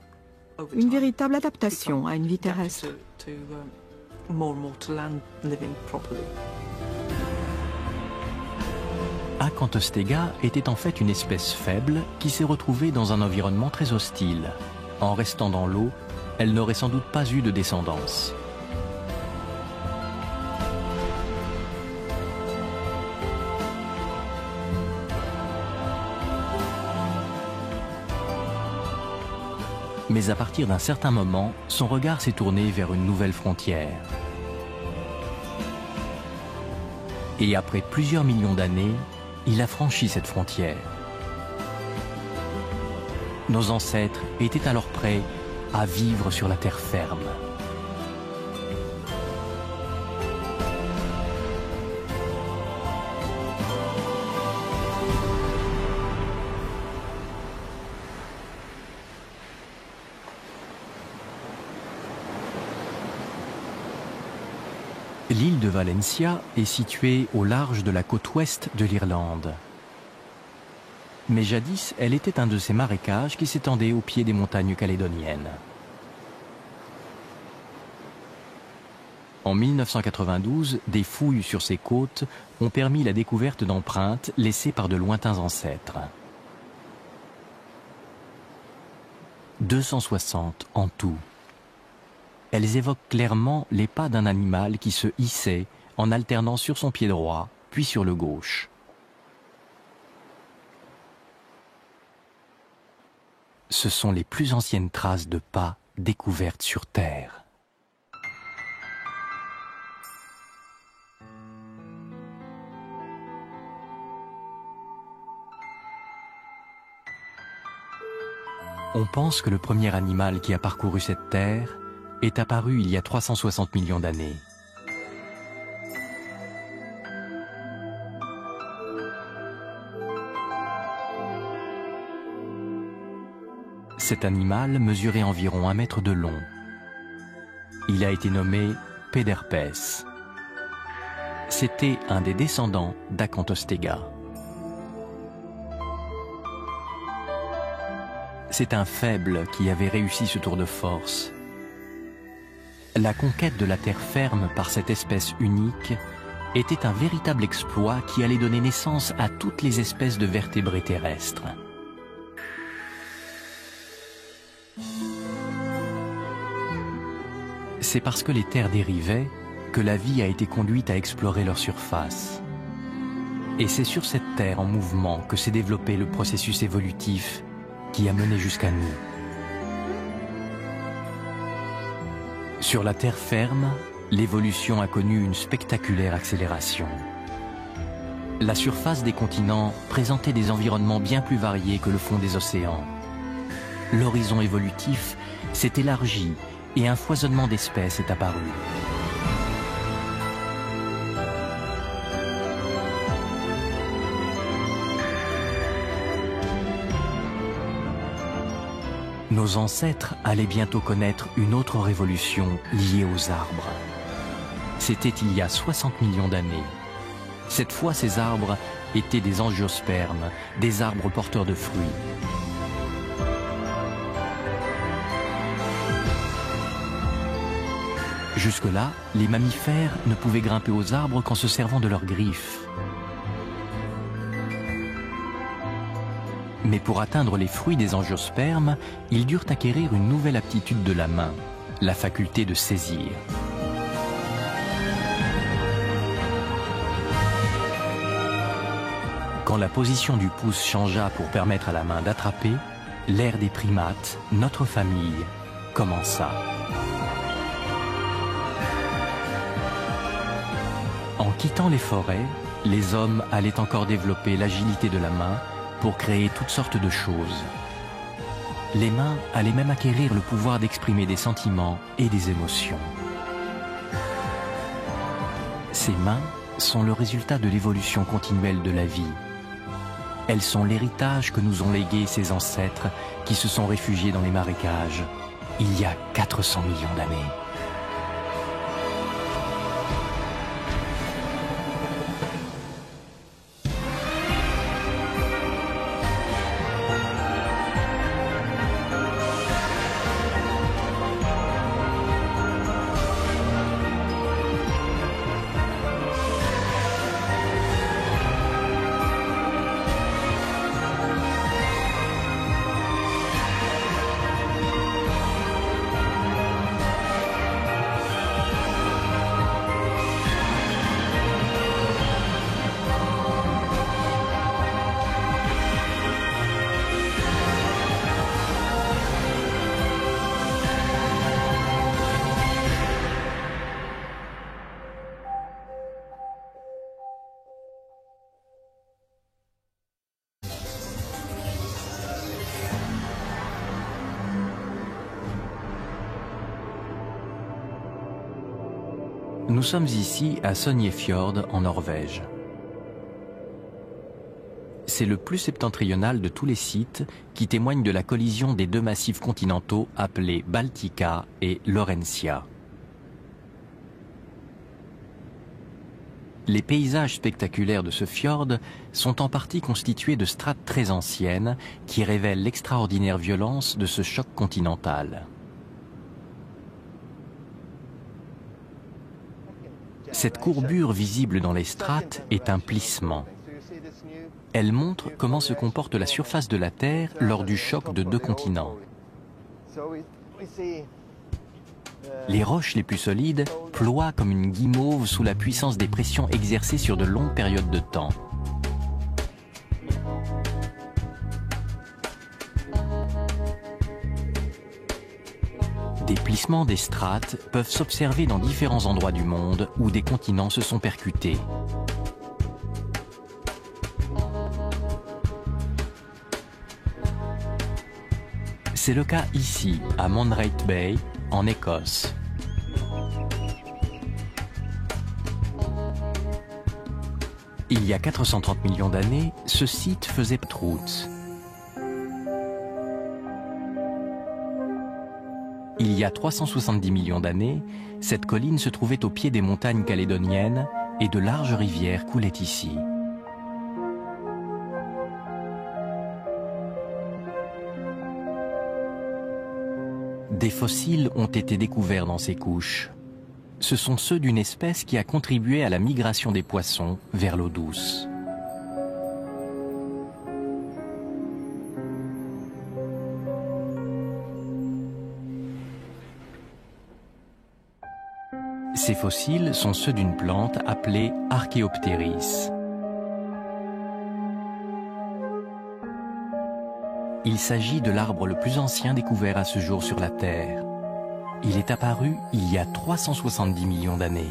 une véritable adaptation à une vie terrestre. Acanthostega était en fait une espèce faible qui s'est retrouvée dans un environnement très hostile. En restant dans l'eau, elle n'aurait sans doute pas eu de descendance. Mais à partir d'un certain moment, son regard s'est tourné vers une nouvelle frontière. Et après plusieurs millions d'années, il a franchi cette frontière. Nos ancêtres étaient alors prêts à vivre sur la terre ferme. L'île de Valentia est située au large de la côte ouest de l'Irlande. Mais jadis, elle était un de ces marécages qui s'étendaient au pied des montagnes calédoniennes. En 1992, des fouilles sur ces côtes ont permis la découverte d'empreintes laissées par de lointains ancêtres. 260 en tout. Elles évoquent clairement les pas d'un animal qui se hissait en alternant sur son pied droit, puis sur le gauche. Ce sont les plus anciennes traces de pas découvertes sur Terre. On pense que le premier animal qui a parcouru cette terre est apparu il y a 360 millions d'années. Cet animal mesurait environ 1 mètre de long. Il a été nommé Péderpès. C'était un des descendants d'Acanthostega. C'est un faible qui avait réussi ce tour de force. La conquête de la terre ferme par cette espèce unique était un véritable exploit qui allait donner naissance à toutes les espèces de vertébrés terrestres. C'est parce que les terres dérivaient que la vie a été conduite à explorer leur surface. Et c'est sur cette terre en mouvement que s'est développé le processus évolutif qui a mené jusqu'à nous. Sur la terre ferme, l'évolution a connu une spectaculaire accélération. La surface des continents présentait des environnements bien plus variés que le fond des océans. L'horizon évolutif s'est élargi et un foisonnement d'espèces est apparu. Nos ancêtres allaient bientôt connaître une autre révolution liée aux arbres. C'était il y a 60 millions d'années. Cette fois, ces arbres étaient des angiospermes, des arbres porteurs de fruits. Jusque-là, les mammifères ne pouvaient grimper aux arbres qu'en se servant de leurs griffes. Mais pour atteindre les fruits des angiospermes, ils durent acquérir une nouvelle aptitude de la main, la faculté de saisir. Quand la position du pouce changea pour permettre à la main d'attraper, l'ère des primates, notre famille, commença. En quittant les forêts, les hommes allaient encore développer l'agilité de la main pour créer toutes sortes de choses. Les mains allaient même acquérir le pouvoir d'exprimer des sentiments et des émotions. Ces mains sont le résultat de l'évolution continuelle de la vie. Elles sont l'héritage que nous ont légué ces ancêtres qui se sont réfugiés dans les marécages il y a 400 millions d'années. Nous sommes ici à Sognefjord en Norvège. C'est le plus septentrional de tous les sites qui témoignent de la collision des deux massifs continentaux appelés Baltica et Laurentia. Les paysages spectaculaires de ce fjord sont en partie constitués de strates très anciennes qui révèlent l'extraordinaire violence de ce choc continental. Cette courbure visible dans les strates est un plissement. Elle montre comment se comporte la surface de la Terre lors du choc de deux continents. Les roches les plus solides ploient comme une guimauve sous la puissance des pressions exercées sur de longues périodes de temps. Des plissements des strates peuvent s'observer dans différents endroits du monde où des continents se sont percutés. C'est le cas ici, à Mondraith Bay, en Écosse. Il y a 430 millions d'années, ce site faisait route. Il y a 370 millions d'années, cette colline se trouvait au pied des montagnes calédoniennes et de larges rivières coulaient ici. Des fossiles ont été découverts dans ces couches. Ce sont ceux d'une espèce qui a contribué à la migration des poissons vers l'eau douce. Ces fossiles sont ceux d'une plante appelée Archaeopteris. Il s'agit de l'arbre le plus ancien découvert à ce jour sur la Terre. Il est apparu il y a 370 millions d'années.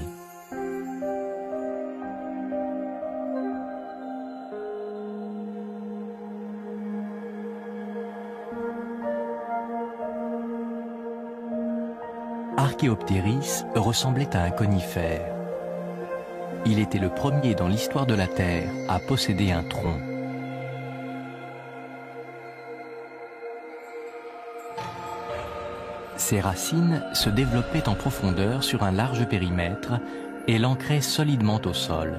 Archaeopteris ressemblait à un conifère. Il était le premier dans l'histoire de la Terre à posséder un tronc. Ses racines se développaient en profondeur sur un large périmètre et l'ancraient solidement au sol.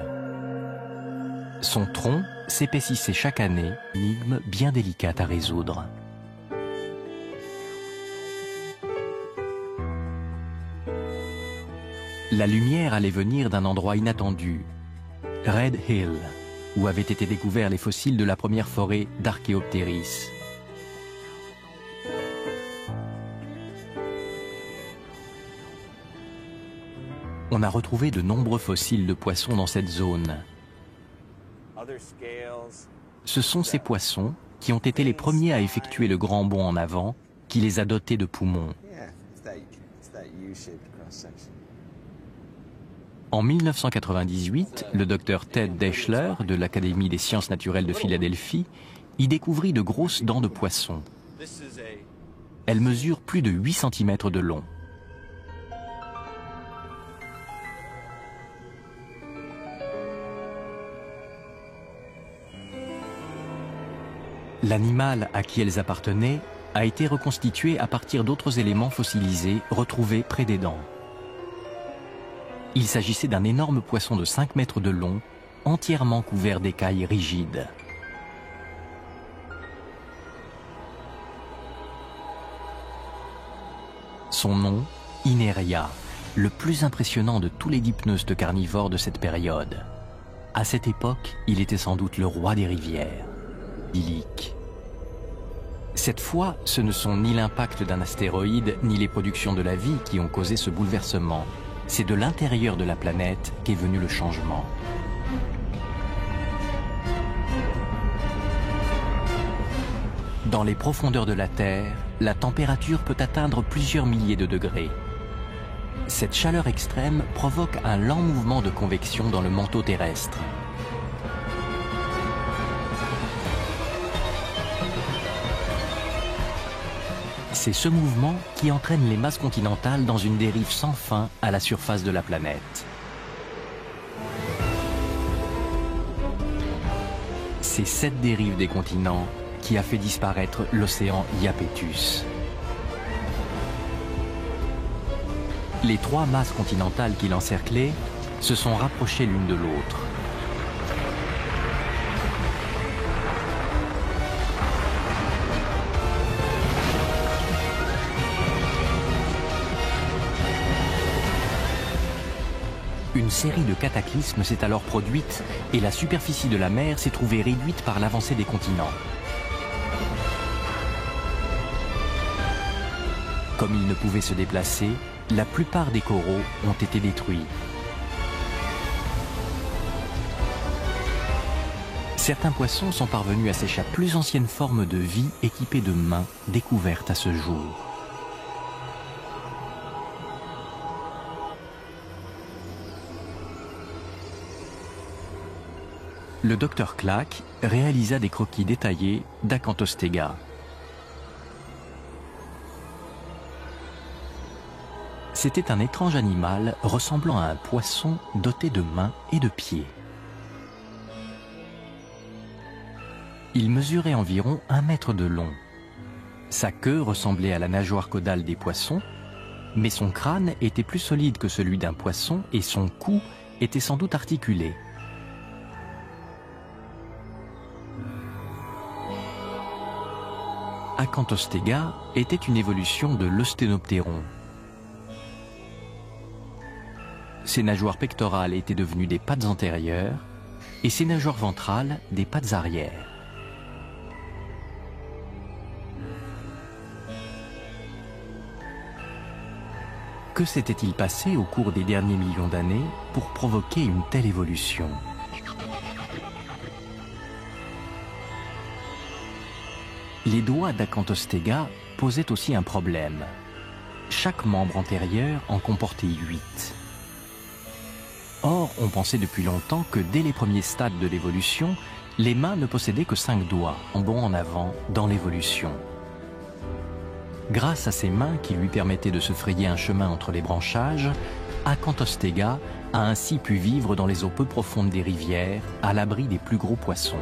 Son tronc s'épaississait chaque année, énigme bien délicate à résoudre. La lumière allait venir d'un endroit inattendu, Red Hill, où avaient été découverts les fossiles de la première forêt d'Archéoptéris. On a retrouvé de nombreux fossiles de poissons dans cette zone. Ce sont ces poissons qui ont été les premiers à effectuer le grand bond en avant, qui les a dotés de poumons. En 1998, le docteur Ted Deschler de l'Académie des sciences naturelles de Philadelphie y découvrit de grosses dents de poisson. Elles mesurent plus de 8 cm de long. L'animal à qui elles appartenaient a été reconstitué à partir d'autres éléments fossilisés retrouvés près des dents. Il s'agissait d'un énorme poisson de 5 mètres de long, entièrement couvert d'écailles rigides. Son nom, Ineria, le plus impressionnant de tous les dipneustes carnivores de cette période. À cette époque, il était sans doute le roi des rivières. Idyllique. Cette fois, ce ne sont ni l'impact d'un astéroïde, ni les productions de la vie qui ont causé ce bouleversement. C'est de l'intérieur de la planète qu'est venu le changement. Dans les profondeurs de la Terre, la température peut atteindre plusieurs milliers de degrés. Cette chaleur extrême provoque un lent mouvement de convection dans le manteau terrestre. C'est ce mouvement qui entraîne les masses continentales dans une dérive sans fin à la surface de la planète. C'est cette dérive des continents qui a fait disparaître l'océan Iapetus. Les 3 masses continentales qui l'encerclaient se sont rapprochées l'une de l'autre. Une série de cataclysmes s'est alors produite et la superficie de la mer s'est trouvée réduite par l'avancée des continents. Comme ils ne pouvaient se déplacer, la plupart des coraux ont été détruits. Certains poissons sont parvenus à s'échapper. Plus ancienne forme de vie équipée de mains découverte à ce jour. Le docteur Clark réalisa des croquis détaillés d'Acanthostega. C'était un étrange animal ressemblant à un poisson doté de mains et de pieds. Il mesurait environ 1 mètre de long. Sa queue ressemblait à la nageoire caudale des poissons, mais son crâne était plus solide que celui d'un poisson et son cou était sans doute articulé. Acanthostega était une évolution de l'Eusthénoptéron. Ses nageoires pectorales étaient devenues des pattes antérieures et ses nageoires ventrales des pattes arrière. Que s'était-il passé au cours des derniers millions d'années pour provoquer une telle évolution ? Les doigts d'Acanthostega posaient aussi un problème. Chaque membre antérieur en comportait 8. Or, on pensait depuis longtemps que dès les premiers stades de l'évolution, les mains ne possédaient que 5 doigts, en bond en avant, dans l'évolution. Grâce à ces mains qui lui permettaient de se frayer un chemin entre les branchages, Acanthostega a ainsi pu vivre dans les eaux peu profondes des rivières, à l'abri des plus gros poissons.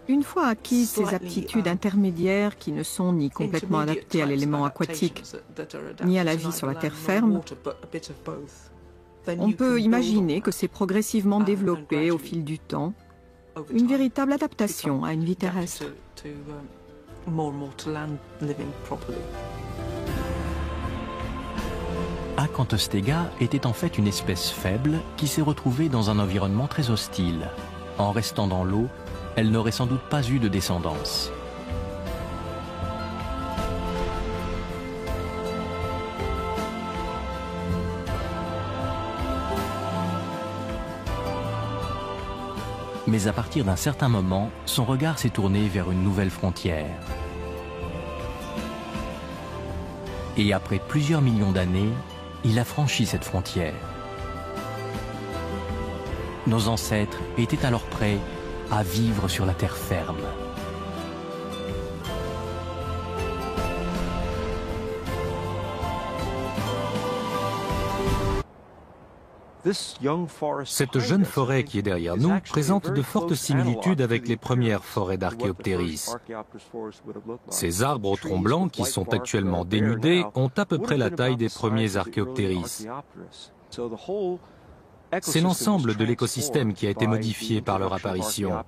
Une fois acquises ces aptitudes intermédiaires qui ne sont ni complètement adaptées à l'élément aquatique, ni à la vie sur la terre ferme, on peut imaginer que c'est progressivement développé au fil du temps une véritable adaptation à une vie terrestre. L'acantostega était en fait une espèce faible qui s'est retrouvée dans un environnement très hostile. En restant dans l'eau, elle n'aurait sans doute pas eu de descendance. Mais à partir d'un certain moment, son regard s'est tourné vers une nouvelle frontière. Et après plusieurs millions d'années, il a franchi cette frontière. Nos ancêtres étaient alors prêts à vivre sur la terre ferme. Cette jeune forêt qui est derrière nous présente de fortes similitudes avec les premières forêts d'Archéoptéris. Ces arbres au tronc blanc qui sont actuellement dénudés ont à peu près la taille des premiers Archéoptéris. C'est l'ensemble de l'écosystème qui a été modifié par leur apparition.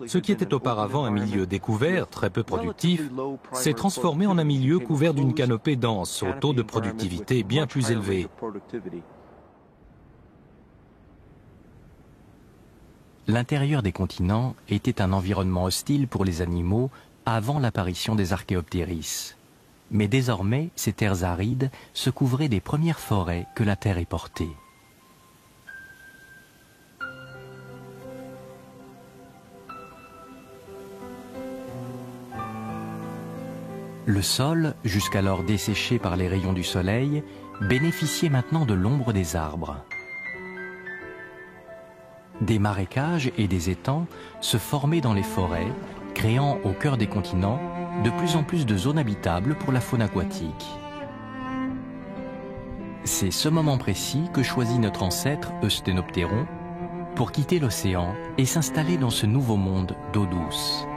Ce qui était auparavant un milieu découvert, très peu productif, s'est transformé en un milieu couvert d'une canopée dense, au taux de productivité bien plus élevé. L'intérieur des continents était un environnement hostile pour les animaux avant l'apparition des Archéoptéris. Mais désormais, ces terres arides se couvraient des premières forêts que la Terre ait portées. Le sol, jusqu'alors desséché par les rayons du soleil, bénéficiait maintenant de l'ombre des arbres. Des marécages et des étangs se formaient dans les forêts, créant au cœur des continents de plus en plus de zones habitables pour la faune aquatique. C'est ce moment précis que choisit notre ancêtre Eusthénoptéron pour quitter l'océan et s'installer dans ce nouveau monde d'eau douce.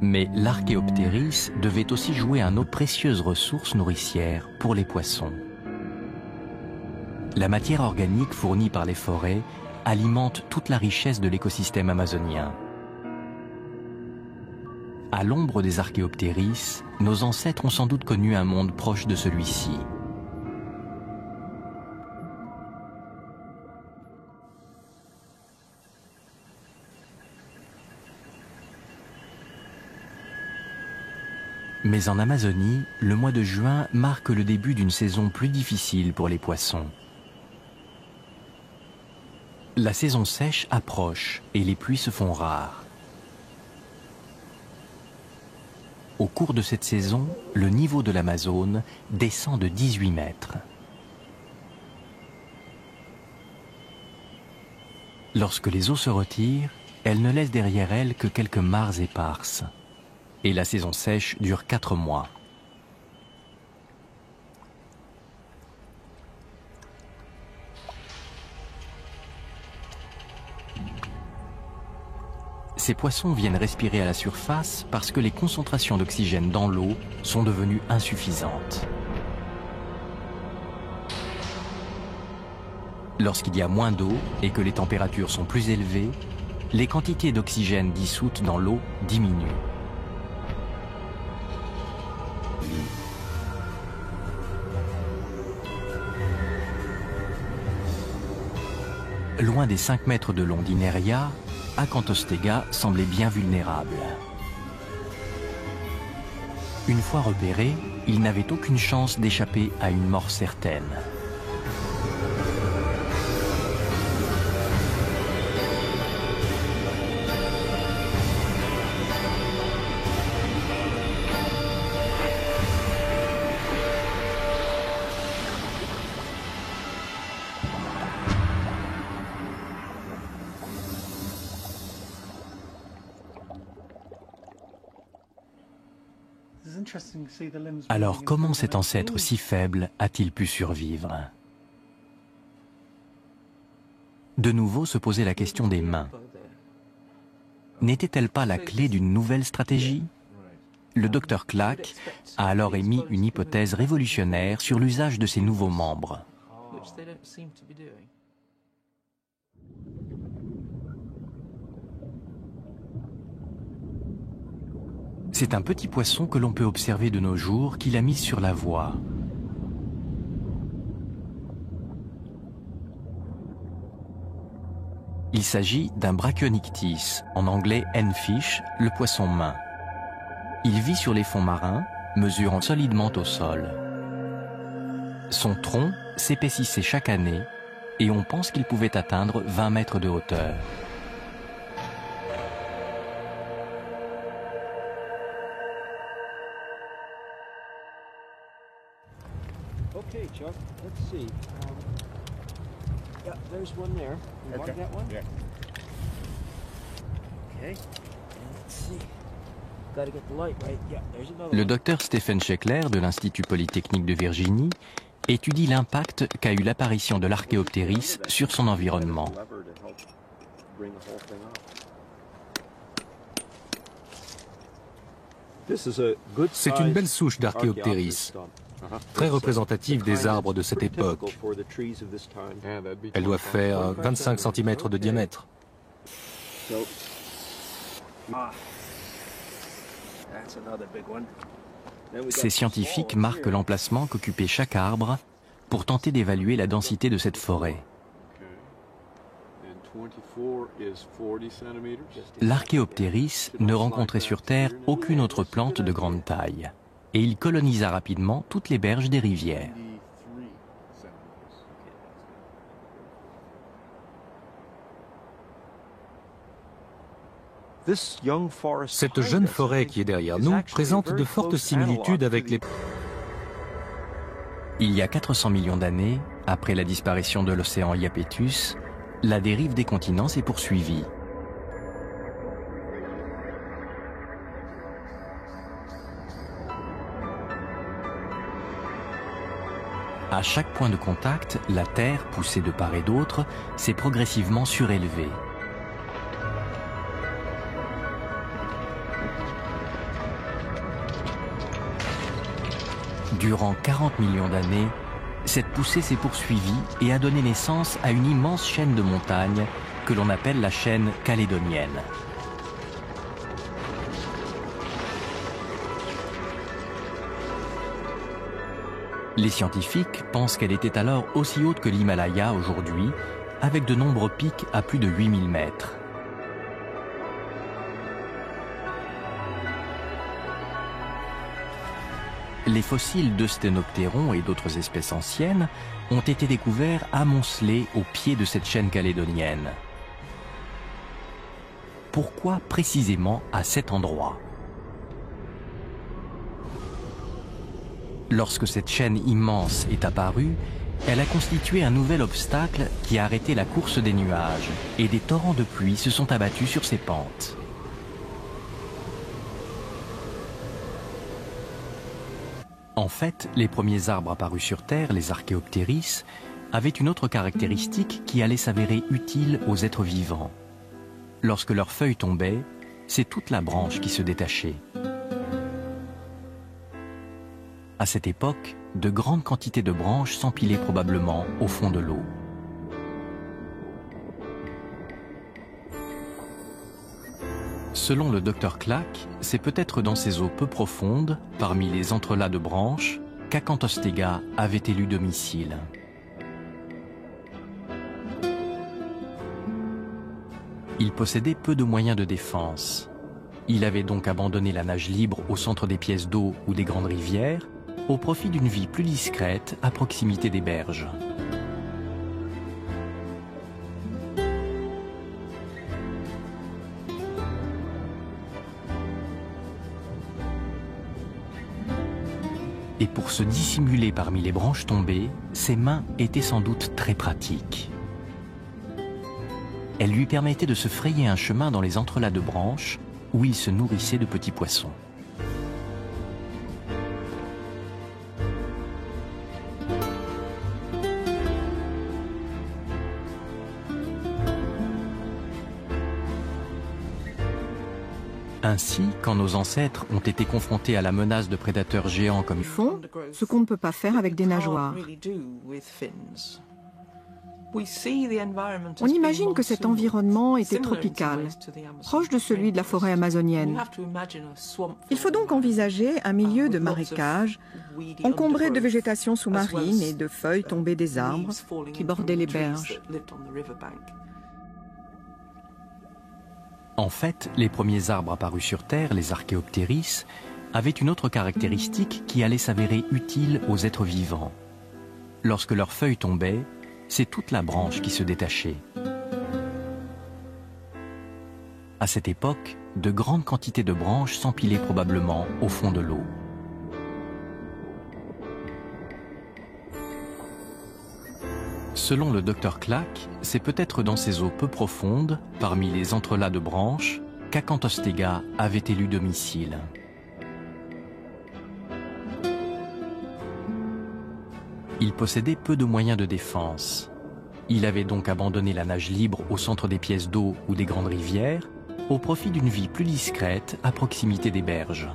Mais l'Archéoptéris devait aussi jouer un autre précieuse ressource nourricière pour les poissons. La matière organique fournie par les forêts alimente toute la richesse de l'écosystème amazonien. À l'ombre des Archéoptéris, nos ancêtres ont sans doute connu un monde proche de celui-ci. Mais en Amazonie, le mois de juin marque le début d'une saison plus difficile pour les poissons. La saison sèche approche et les pluies se font rares. Au cours de cette saison, le niveau de l'Amazone descend de 18 mètres. Lorsque les eaux se retirent, elles ne laissent derrière elles que quelques mares éparses. Et la saison sèche dure 4 mois. Ces poissons viennent respirer à la surface parce que les concentrations d'oxygène dans l'eau sont devenues insuffisantes. Lorsqu'il y a moins d'eau et que les températures sont plus élevées, les quantités d'oxygène dissoutes dans l'eau diminuent. Loin des 5 mètres de long d'Ineria, Acantostega semblait bien vulnérable. Une fois repéré, il n'avait aucune chance d'échapper à une mort certaine. Alors comment cet ancêtre si faible a-t-il pu survivre? De nouveau se posait la question des mains. N'était-elle pas la clé d'une nouvelle stratégie? Le docteur Clack a alors émis une hypothèse révolutionnaire sur l'usage de ces nouveaux membres. C'est un petit poisson que l'on peut observer de nos jours qui l'a mis sur la voie. Il s'agit d'un Brachyonyctis, en anglais henfish, le poisson main. Il vit sur les fonds marins, mesurant solidement au sol. Son tronc s'épaississait chaque année et on pense qu'il pouvait atteindre 20 mètres de hauteur. Okay, Chuck, let's see. Yeah, there's one there. You want that one? Yeah. Okay. Let's see. Gotta get the light right. Yeah, there's another Le one. docteur Stephen Sheckler de l'Institut Polytechnique de Virginie étudie l'impact qu'a eu l'apparition de l'Archéoptéris sur son environnement. C'est une belle souche d'Archéoptéris, très représentative des arbres de cette époque. Elle doit faire 25 cm de diamètre. Ces scientifiques marquent l'emplacement qu'occupait chaque arbre pour tenter d'évaluer la densité de cette forêt. L'Archéoptéris ne rencontrait sur Terre aucune autre plante de grande taille, et il colonisa rapidement toutes les berges des rivières. Cette jeune forêt qui est derrière nous présente de fortes similitudes avec les... Il y a 400 millions d'années, après la disparition de l'océan Iapetus, la dérive des continents s'est poursuivie. À chaque point de contact, la Terre, poussée de part et d'autre, s'est progressivement surélevée. Durant 40 millions d'années, cette poussée s'est poursuivie et a donné naissance à une immense chaîne de montagnes que l'on appelle la chaîne calédonienne. Les scientifiques pensent qu'elle était alors aussi haute que l'Himalaya aujourd'hui, avec de nombreux pics à plus de 8000 mètres. Les fossiles d'Eusthénoptéron et d'autres espèces anciennes ont été découverts amoncelés au pied de cette chaîne calédonienne. Pourquoi précisément à cet endroit? Lorsque cette chaîne immense est apparue, elle a constitué un nouvel obstacle qui a arrêté la course des nuages, et des torrents de pluie se sont abattus sur ses pentes. En fait, les premiers arbres apparus sur Terre, les Archéoptéris, avaient une autre caractéristique qui allait s'avérer utile aux êtres vivants. Lorsque leurs feuilles tombaient, c'est toute la branche qui se détachait. À cette époque, de grandes quantités de branches s'empilaient probablement au fond de l'eau. Selon le docteur Clack, c'est peut-être dans ces eaux peu profondes, parmi les entrelacs de branches, qu'Acanthostega avait élu domicile. Il possédait peu de moyens de défense. Il avait donc abandonné la nage libre au centre des pièces d'eau ou des grandes rivières, au profit d'une vie plus discrète à proximité des berges. Et pour se dissimuler parmi les branches tombées, ses mains étaient sans doute très pratiques. Elles lui permettaient de se frayer un chemin dans les entrelacs de branches où il se nourrissait de petits poissons. Ainsi, quand nos ancêtres ont été confrontés à la menace de prédateurs géants comme Ils font ce qu'on ne peut pas faire avec des nageoires. On imagine que cet environnement était tropical, proche de celui de la forêt amazonienne. Il faut donc envisager un milieu de marécage, encombré de végétation sous-marine et de feuilles tombées des arbres qui bordaient les berges. En fait, les premiers arbres apparus sur Terre, les Archéoptéris, avaient une autre caractéristique qui allait s'avérer utile aux êtres vivants. Lorsque leurs feuilles tombaient, c'est toute la branche qui se détachait. À cette époque, de grandes quantités de branches s'empilaient probablement au fond de l'eau. Selon le docteur Clack, c'est peut-être dans ces eaux peu profondes, parmi les entrelacs de branches, qu'Acanthostega avait élu domicile. Il possédait peu de moyens de défense. Il avait donc abandonné la nage libre au centre des pièces d'eau ou des grandes rivières, au profit d'une vie plus discrète à proximité des berges.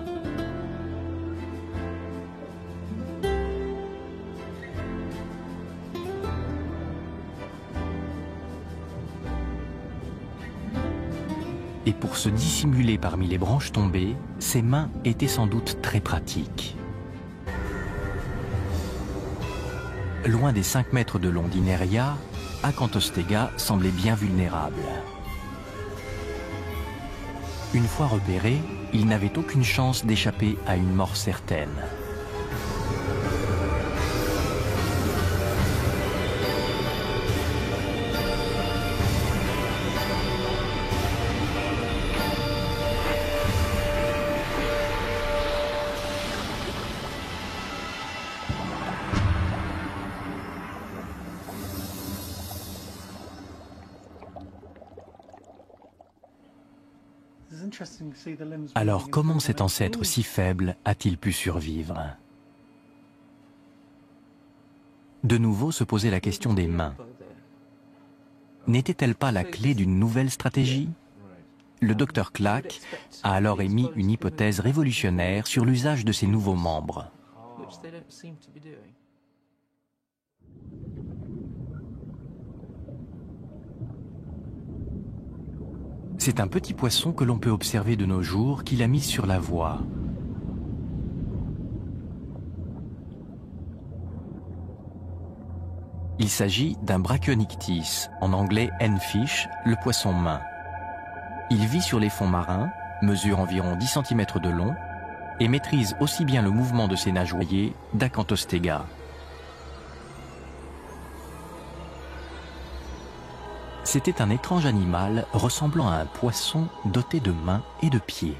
Et pour se dissimuler parmi les branches tombées, ses mains étaient sans doute très pratiques. Loin des 5 mètres de long d'Ineria, Acanthostega semblait bien vulnérable. Une fois repéré, il n'avait aucune chance d'échapper à une mort certaine. Alors comment cet ancêtre si faible a-t-il pu survivre? De nouveau se posait la question des mains. N'était-elle pas la clé d'une nouvelle stratégie? Le docteur Clack a alors émis une hypothèse révolutionnaire sur l'usage de ces nouveaux membres. C'est un petit poisson que l'on peut observer de nos jours qui l'a mis sur la voie. Il s'agit d'un Brachyonyctis, en anglais henfish, le poisson-main. Il vit sur les fonds marins, mesure environ 10 cm de long et maîtrise aussi bien le mouvement de ses nageoyers d'Acanthostega. C'était un étrange animal ressemblant à un poisson doté de mains et de pieds.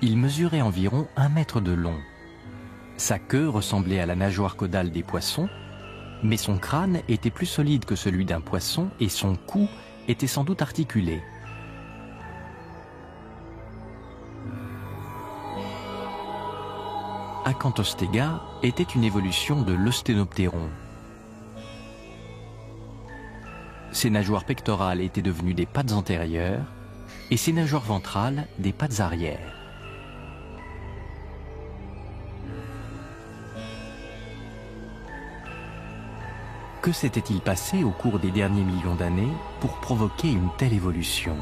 Il mesurait environ 1 mètre de long. Sa queue ressemblait à la nageoire caudale des poissons, mais son crâne était plus solide que celui d'un poisson et son cou était sans doute articulé. Acanthostega était une évolution de l'Eusthenopteron. Ses nageoires pectorales étaient devenues des pattes antérieures et ses nageoires ventrales des pattes arrière. Que s'était-il passé au cours des derniers millions d'années pour provoquer une telle évolution?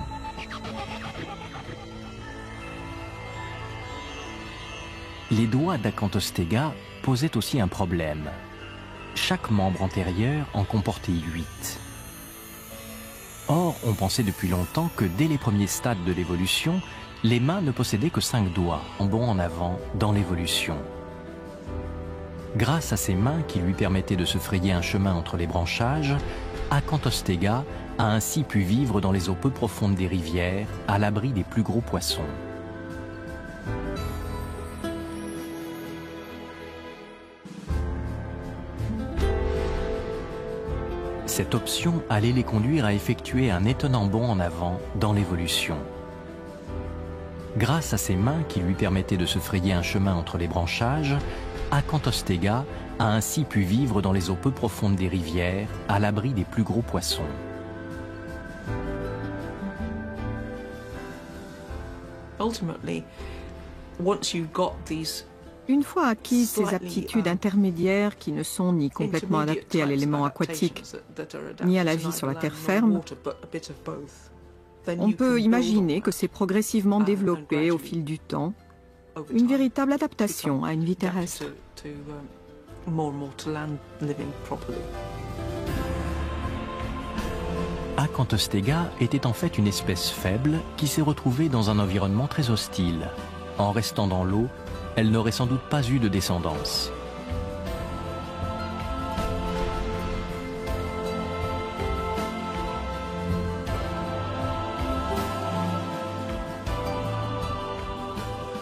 Les doigts d'Acanthostega posaient aussi un problème. Chaque membre antérieur en comportait 8. Or, on pensait depuis longtemps que dès les premiers stades de l'évolution, les mains ne possédaient que 5 doigts, en bond en avant, dans l'évolution. Grâce à ces mains qui lui permettaient de se frayer un chemin entre les branchages, Acanthostega a ainsi pu vivre dans les eaux peu profondes des rivières, à l'abri des plus gros poissons. Cette option allait les conduire à effectuer un étonnant bond en avant dans l'évolution. Grâce à ses mains qui lui permettaient de se frayer un chemin entre les branchages, Acanthostega a ainsi pu vivre dans les eaux peu profondes des rivières, à l'abri des plus gros poissons. Une fois acquises ces aptitudes intermédiaires qui ne sont ni complètement adaptées à l'élément aquatique, ni à la vie sur la terre ferme, on peut imaginer que c'est progressivement développé au fil du temps une véritable adaptation à une vie terrestre. Acantostega était en fait une espèce faible qui s'est retrouvée dans un environnement très hostile. En restant dans l'eau, elle n'aurait sans doute pas eu de descendance.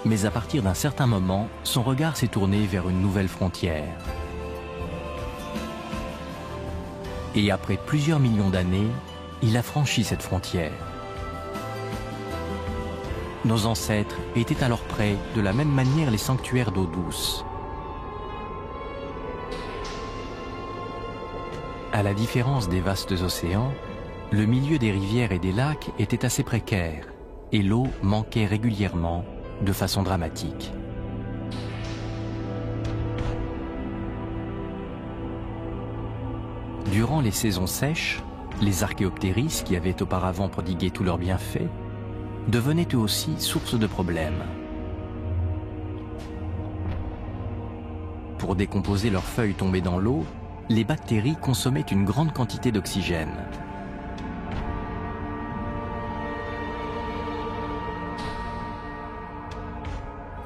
Mais à partir d'un certain moment, son regard s'est tourné vers une nouvelle frontière. Et après plusieurs millions d'années, il a franchi cette frontière. Nos ancêtres étaient alors près de la même manière les sanctuaires d'eau douce. À la différence des vastes océans, le milieu des rivières et des lacs était assez précaire et l'eau manquait régulièrement de façon dramatique. Durant les saisons sèches, les archéoptéris, qui avaient auparavant prodigué tous leurs bienfaits, devenaient eux aussi source de problèmes. Pour décomposer leurs feuilles tombées dans l'eau, les bactéries consommaient une grande quantité d'oxygène.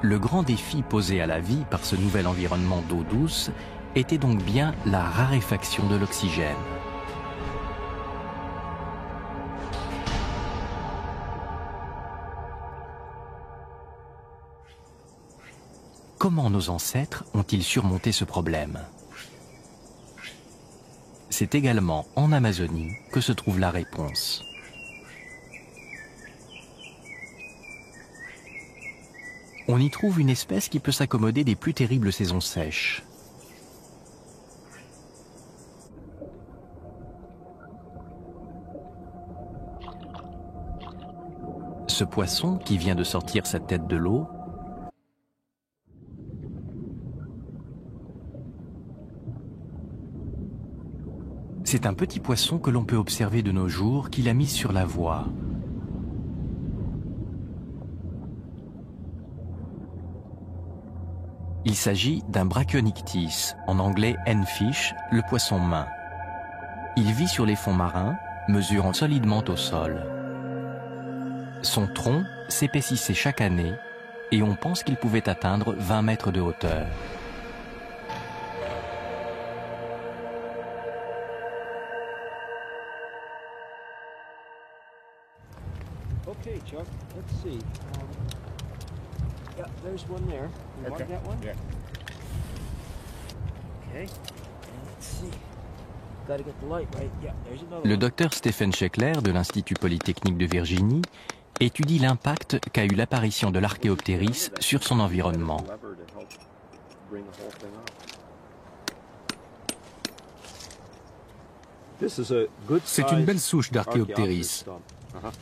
Le grand défi posé à la vie par ce nouvel environnement d'eau douce était donc bien la raréfaction de l'oxygène. Comment nos ancêtres ont-ils surmonté ce problème? C'est également en Amazonie que se trouve la réponse. On y trouve une espèce qui peut s'accommoder des plus terribles saisons sèches. Ce poisson, qui vient de sortir sa tête de l'eau, c'est un petit poisson que l'on peut observer de nos jours qu'il a mis sur la voie. Il s'agit d'un Brachionictis, en anglais henfish, le poisson main. Il vit sur les fonds marins, mesurant solidement au sol. Son tronc s'épaississait chaque année et on pense qu'il pouvait atteindre 20 mètres de hauteur. Okay, Chuck, let's see. Yeah, there's one there. You want that one? Yeah. Okay. And let's see. Gotta get the light right. Yeah, there's another Le one. docteur Stephen Sheckler de l'Institut Polytechnique de Virginie étudie l'impact qu'a eu l'apparition de l'Archéoptéris sur son environnement. C'est une belle souche d'Archéoptéris,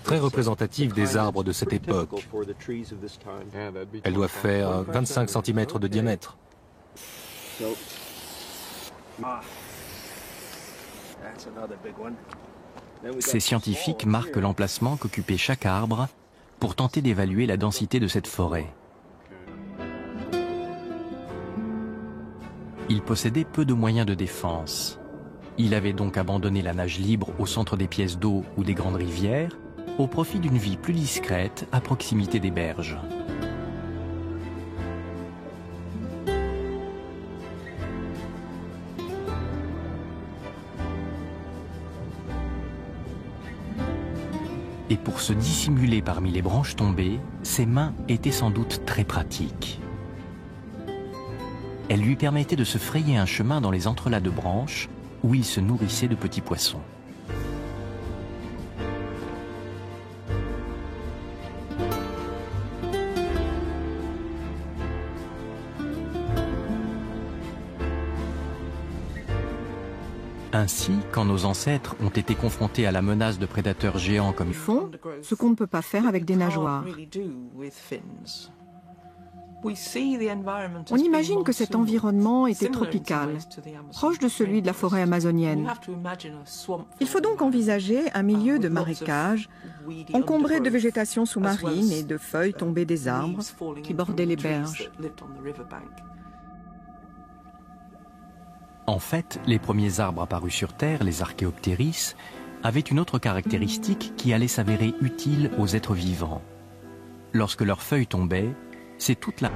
très représentative des arbres de cette époque. Elle doit faire 25 cm de diamètre. Ces scientifiques marquent l'emplacement qu'occupait chaque arbre pour tenter d'évaluer la densité de cette forêt. Il possédait peu de moyens de défense. Il avait donc abandonné la nage libre au centre des pièces d'eau ou des grandes rivières au profit d'une vie plus discrète à proximité des berges. Et pour se dissimuler parmi les branches tombées, ses mains étaient sans doute très pratiques. Elles lui permettaient de se frayer un chemin dans les entrelacs de branches où il se nourrissait de petits poissons. Ainsi, quand nos ancêtres ont été confrontés à la menace de prédateurs géants comme Ils font ce qu'on ne peut pas faire avec des nageoires. On imagine que cet environnement était tropical, proche de celui de la forêt amazonienne. Il faut donc envisager un milieu de marécage, encombré de végétation sous-marine et de feuilles tombées des arbres qui bordaient les berges. En fait, les premiers arbres apparus sur Terre, les Archéoptéris, avaient une autre caractéristique qui allait s'avérer utile aux êtres vivants. Lorsque leurs feuilles tombaient, c'est toute la...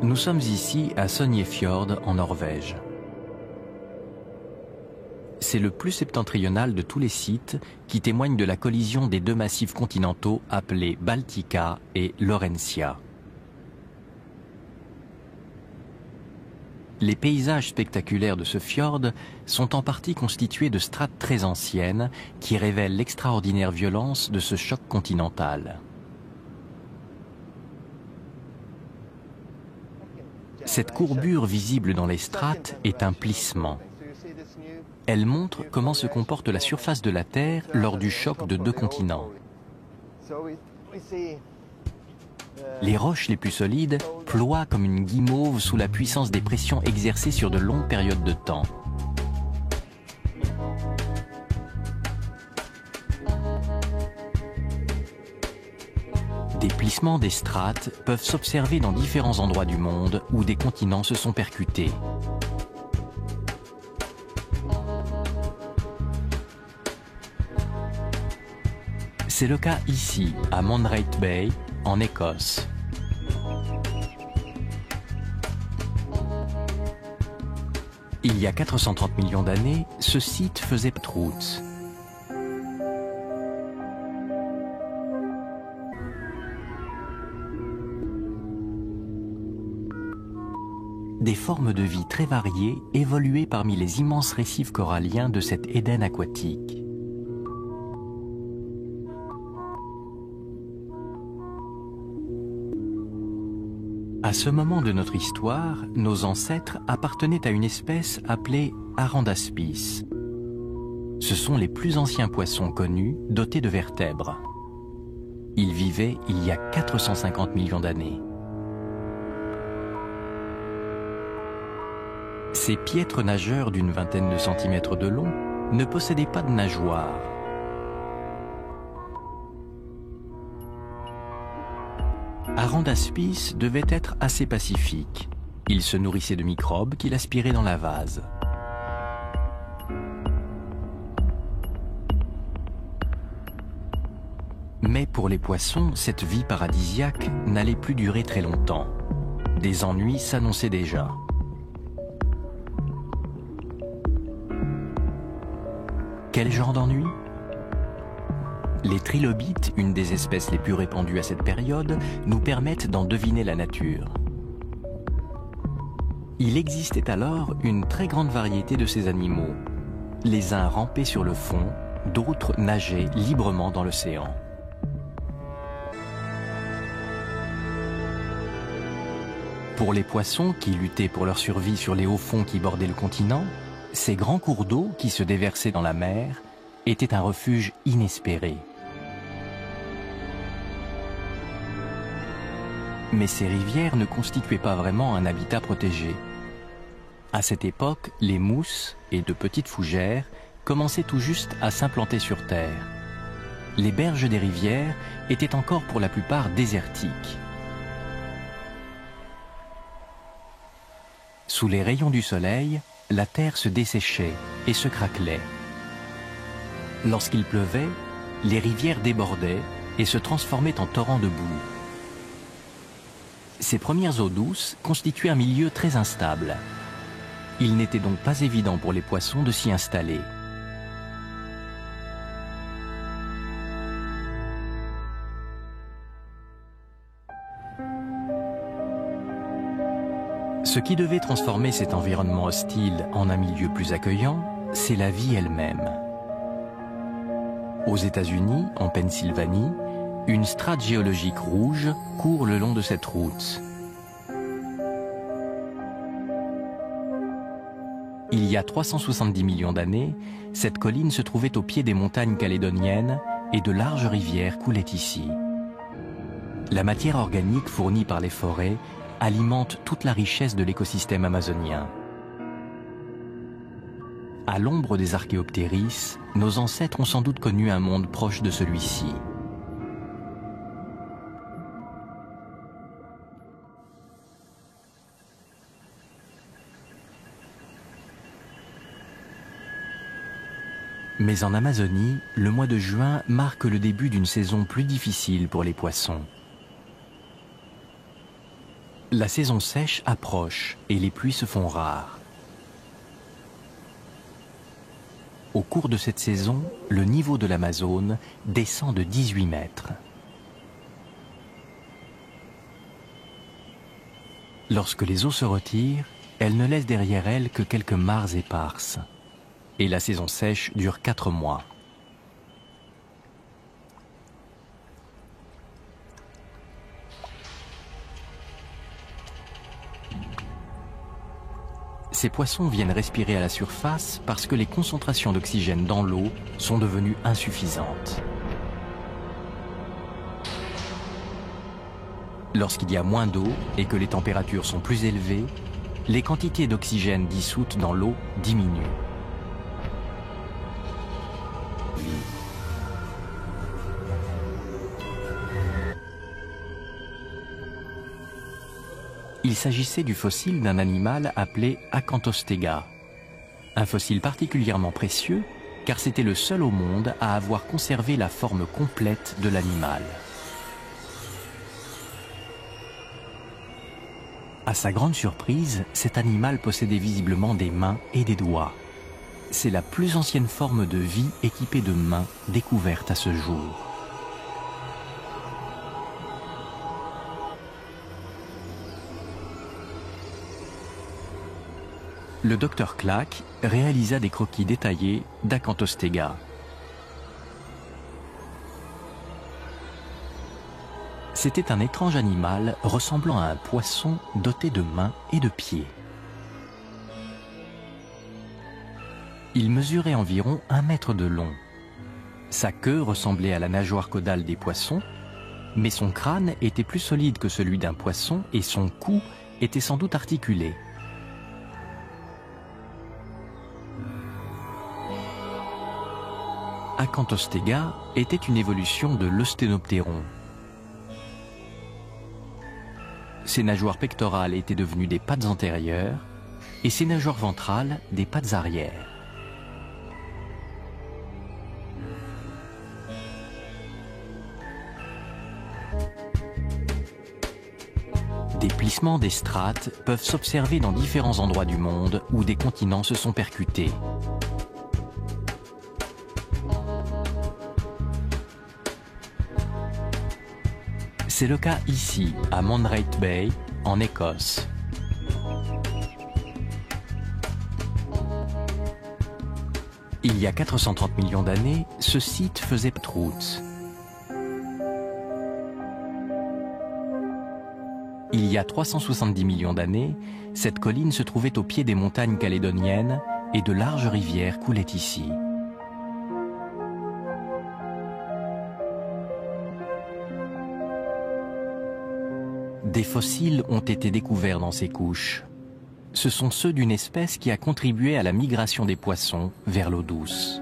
Nous sommes ici à Sognefjord, en Norvège. C'est le plus septentrional de tous les sites qui témoignent de la collision des deux massifs continentaux appelés Baltica et Laurentia. Les paysages spectaculaires de ce fjord sont en partie constitués de strates très anciennes qui révèlent l'extraordinaire violence de ce choc continental. Cette courbure visible dans les strates est un plissement. Elle montre comment se comporte la surface de la Terre lors du choc de deux continents. Les roches les plus solides ploient comme une guimauve sous la puissance des pressions exercées sur de longues périodes de temps. Des plissements des strates peuvent s'observer dans différents endroits du monde où des continents se sont percutés. C'est le cas ici, à Mondraith Bay, en Écosse. Il y a 430 millions d'années, ce site faisait route. Des formes de vie très variées évoluaient parmi les immenses récifs coralliens de cet Éden aquatique. À ce moment de notre histoire, nos ancêtres appartenaient à une espèce appelée Arandaspis. Ce sont les plus anciens poissons connus dotés de vertèbres. Ils vivaient il y a 450 millions d'années. Ces piètres nageurs d'une vingtaine de centimètres de long ne possédaient pas de nageoires. Arandaspis devait être assez pacifique. Il se nourrissait de microbes qu'il aspirait dans la vase. Mais pour les poissons, cette vie paradisiaque n'allait plus durer très longtemps. Des ennuis s'annonçaient déjà. Quel genre d'ennui ? Les trilobites, une des espèces les plus répandues à cette période, nous permettent d'en deviner la nature. Il existait alors une très grande variété de ces animaux. Les uns rampaient sur le fond, d'autres nageaient librement dans l'océan. Pour les poissons qui luttaient pour leur survie sur les hauts fonds qui bordaient le continent, ces grands cours d'eau qui se déversaient dans la mer étaient un refuge inespéré. Mais ces rivières ne constituaient pas vraiment un habitat protégé. À cette époque, les mousses et de petites fougères commençaient tout juste à s'implanter sur Terre. Les berges des rivières étaient encore pour la plupart désertiques. Sous les rayons du soleil, la terre se desséchait et se craquelait. Lorsqu'il pleuvait, les rivières débordaient et se transformaient en torrents de boue. Ces premières eaux douces constituaient un milieu très instable. Il n'était donc pas évident pour les poissons de s'y installer. Ce qui devait transformer cet environnement hostile en un milieu plus accueillant, c'est la vie elle-même. Aux États-Unis, en Pennsylvanie, une strate géologique rouge court le long de cette route. Il y a 370 millions d'années, cette colline se trouvait au pied des montagnes calédoniennes et de larges rivières coulaient ici. La matière organique fournie par les forêts alimente toute la richesse de l'écosystème amazonien. À l'ombre des Archéoptéris, nos ancêtres ont sans doute connu un monde proche de celui-ci. Mais en Amazonie, le mois de juin marque le début d'une saison plus difficile pour les poissons. La saison sèche approche et les pluies se font rares. Au cours de cette saison, le niveau de l'Amazone descend de 18 mètres. Lorsque les eaux se retirent, elles ne laissent derrière elles que quelques mares éparses. Et la saison sèche dure 4 mois. Ces poissons viennent respirer à la surface parce que les concentrations d'oxygène dans l'eau sont devenues insuffisantes. Lorsqu'il y a moins d'eau et que les températures sont plus élevées, les quantités d'oxygène dissoutes dans l'eau diminuent. Il s'agissait du fossile d'un animal appelé Acanthostega, un fossile particulièrement précieux car c'était le seul au monde à avoir conservé la forme complète de l'animal. À sa grande surprise, cet animal possédait visiblement des mains et des doigts. C'est la plus ancienne forme de vie équipée de mains découverte à ce jour. Le docteur Clark réalisa des croquis détaillés d'Acanthostega. C'était un étrange animal ressemblant à un poisson doté de mains et de pieds. Il mesurait environ 1 mètre de long. Sa queue ressemblait à la nageoire caudale des poissons, mais son crâne était plus solide que celui d'un poisson et son cou était sans doute articulé. Acanthostega était une évolution de l'Eusthénoptéron. Ses nageoires pectorales étaient devenues des pattes antérieures et ses nageoires ventrales des pattes arrière. Des plissements des strates peuvent s'observer dans différents endroits du monde où des continents se sont percutés. C'est le cas ici, à Mondraith Bay, en Écosse. Il y a 430 millions d'années, ce site faisait route. Il y a 370 millions d'années, cette colline se trouvait au pied des montagnes calédoniennes et de larges rivières coulaient ici. Des fossiles ont été découverts dans ces couches. Ce sont ceux d'une espèce qui a contribué à la migration des poissons vers l'eau douce.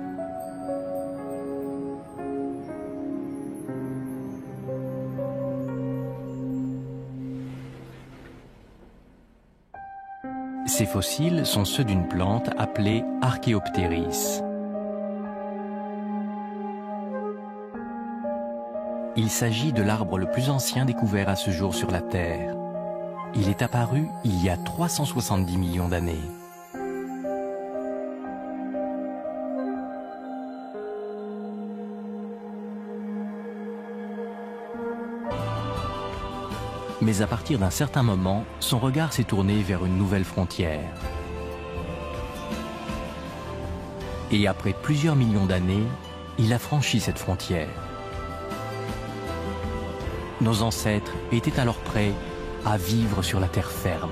Ces fossiles sont ceux d'une plante appelée Archéoptéris. Il s'agit de l'arbre le plus ancien découvert à ce jour sur la Terre. Il est apparu il y a 370 millions d'années. Mais à partir d'un certain moment, son regard s'est tourné vers une nouvelle frontière. Et après plusieurs millions d'années, il a franchi cette frontière. Nos ancêtres étaient alors prêts à vivre sur la terre ferme.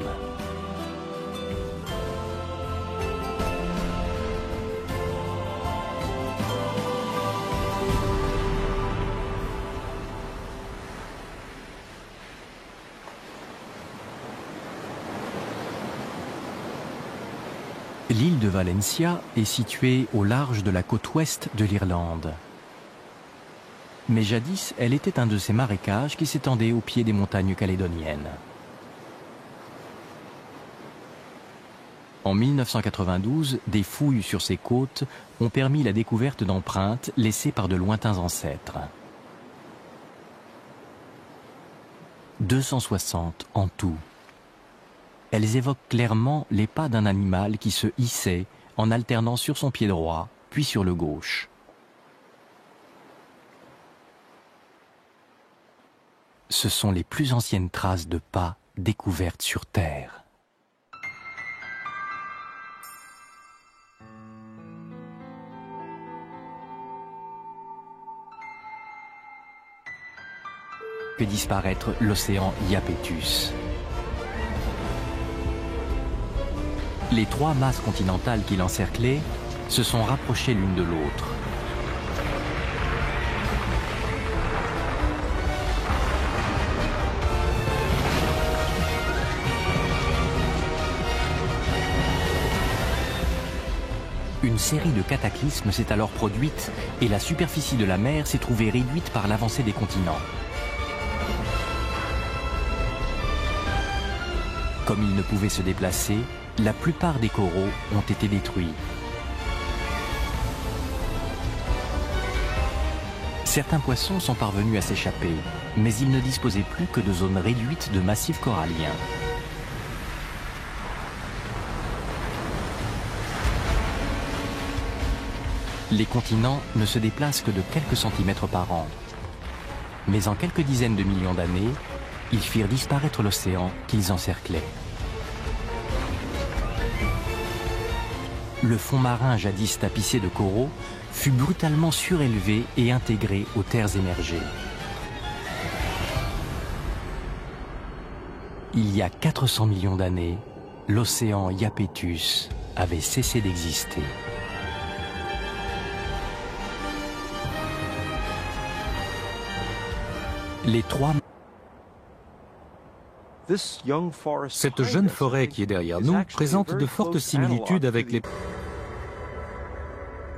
L'île de Valentia est située au large de la côte ouest de l'Irlande. Mais jadis, elle était un de ces marécages qui s'étendaient au pied des montagnes calédoniennes. En 1992, des fouilles sur ces côtes ont permis la découverte d'empreintes laissées par de lointains ancêtres. 260 en tout. Elles évoquent clairement les pas d'un animal qui se hissait en alternant sur son pied droit, puis sur le gauche. Ce sont les plus anciennes traces de pas découvertes sur Terre. Fait disparaître l'océan Iapetus. Les trois masses continentales qui l'encerclaient se sont rapprochées l'une de l'autre. Une série de cataclysmes s'est alors produite et la superficie de la mer s'est trouvée réduite par l'avancée des continents. Comme ils ne pouvaient se déplacer, la plupart des coraux ont été détruits. Certains poissons sont parvenus à s'échapper, mais ils ne disposaient plus que de zones réduites de massifs coralliens. Les continents ne se déplacent que de quelques centimètres par an. Mais en quelques dizaines de millions d'années, ils firent disparaître l'océan qu'ils encerclaient. Le fond marin jadis tapissé de coraux fut brutalement surélevé et intégré aux terres émergées. Il y a 400 millions d'années, l'océan Iapetus avait cessé d'exister. Les trois... Cette jeune forêt qui est derrière nous présente de fortes similitudes avec les...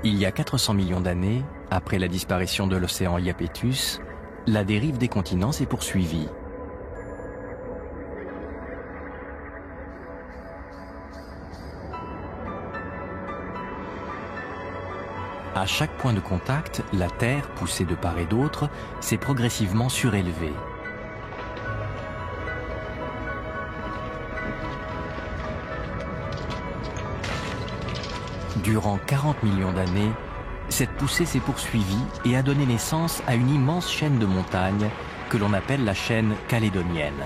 Il y a 400 millions d'années, après la disparition de l'océan Iapetus, la dérive des continents s'est poursuivie. À chaque point de contact, la Terre, poussée de part et d'autre, s'est progressivement surélevée. Durant 40 millions d'années, cette poussée s'est poursuivie et a donné naissance à une immense chaîne de montagnes que l'on appelle la chaîne calédonienne.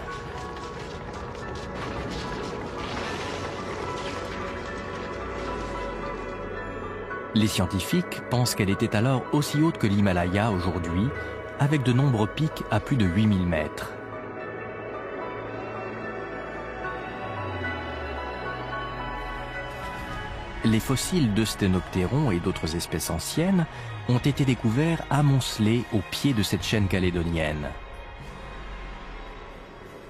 Les scientifiques pensent qu'elle était alors aussi haute que l'Himalaya aujourd'hui, avec de nombreux pics à plus de 8000 mètres. Les fossiles de sténoptérons et d'autres espèces anciennes ont été découverts amoncelés au pied de cette chaîne calédonienne.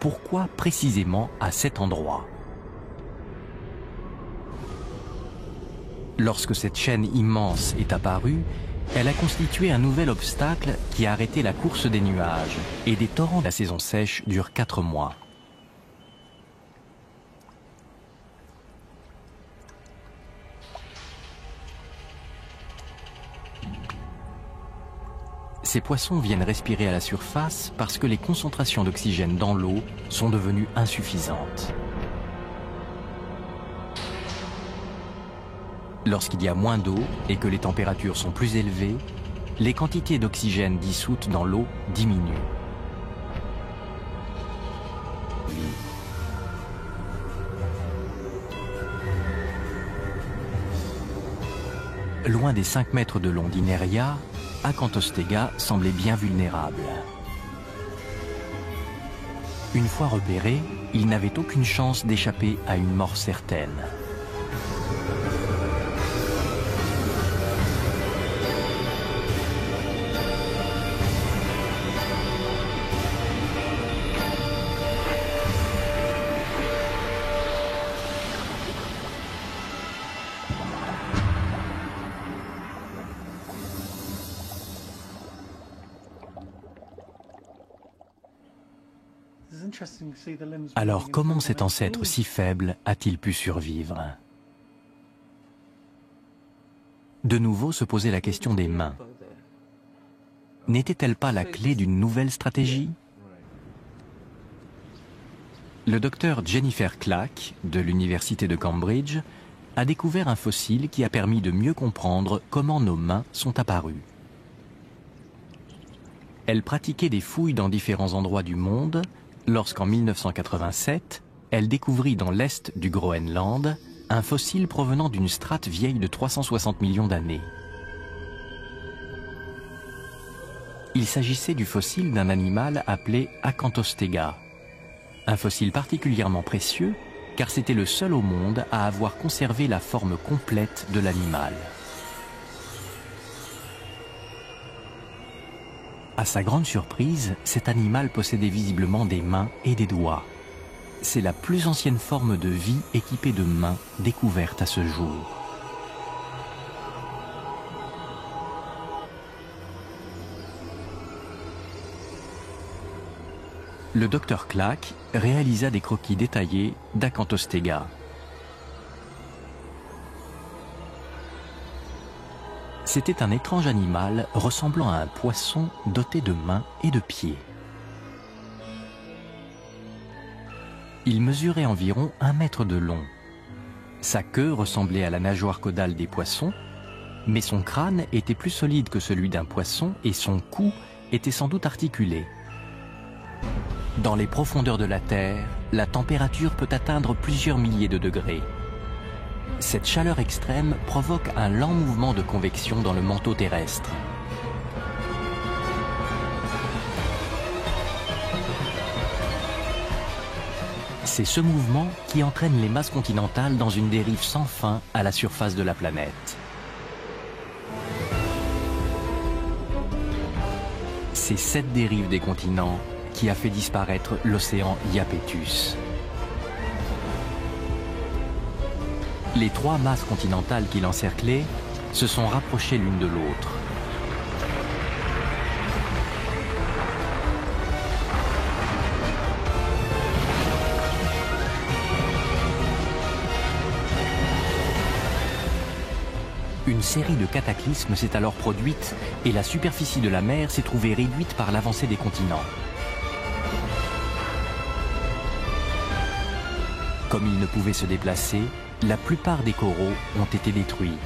Pourquoi précisément à cet endroit ? Lorsque cette chaîne immense est apparue, elle a constitué un nouvel obstacle qui a arrêté la course des nuages et des torrents. La saison sèche dure 4 mois. Ces poissons viennent respirer à la surface parce que les concentrations d'oxygène dans l'eau sont devenues insuffisantes. Lorsqu'il y a moins d'eau et que les températures sont plus élevées, les quantités d'oxygène dissoutes dans l'eau diminuent. Loin des 5 mètres de long d'Ineria, Acanthostega semblait bien vulnérable. Une fois repéré, il n'avait aucune chance d'échapper à une mort certaine. Alors comment cet ancêtre si faible a-t-il pu survivre? De nouveau se posait la question des mains. N'était-elle pas la clé d'une nouvelle stratégie? Le docteur Jennifer Clack, de l'université de Cambridge, a découvert un fossile qui a permis de mieux comprendre comment nos mains sont apparues. Elle pratiquait des fouilles dans différents endroits du monde lorsqu'en 1987, elle découvrit dans l'est du Groenland un fossile provenant d'une strate vieille de 360 millions d'années. Il s'agissait du fossile d'un animal appelé Acanthostega, un fossile particulièrement précieux car c'était le seul au monde à avoir conservé la forme complète de l'animal. À sa grande surprise, cet animal possédait visiblement des mains et des doigts. C'est la plus ancienne forme de vie équipée de mains découverte à ce jour. Le docteur Clack réalisa des croquis détaillés d'Acanthostega. C'était un étrange animal ressemblant à un poisson doté de mains et de pieds. Il mesurait environ 1 mètre de long. Sa queue ressemblait à la nageoire caudale des poissons, mais son crâne était plus solide que celui d'un poisson et son cou était sans doute articulé. Dans les profondeurs de la Terre, la température peut atteindre plusieurs milliers de degrés. Cette chaleur extrême provoque un lent mouvement de convection dans le manteau terrestre. C'est ce mouvement qui entraîne les masses continentales dans une dérive sans fin à la surface de la planète. C'est cette dérive des continents qui a fait disparaître l'océan Iapetus. Les 3 masses continentales qui l'encerclaient se sont rapprochées l'une de l'autre. Une série de cataclysmes s'est alors produite et la superficie de la mer s'est trouvée réduite par l'avancée des continents. Comme ils ne pouvaient se déplacer, la plupart des coraux ont été détruits.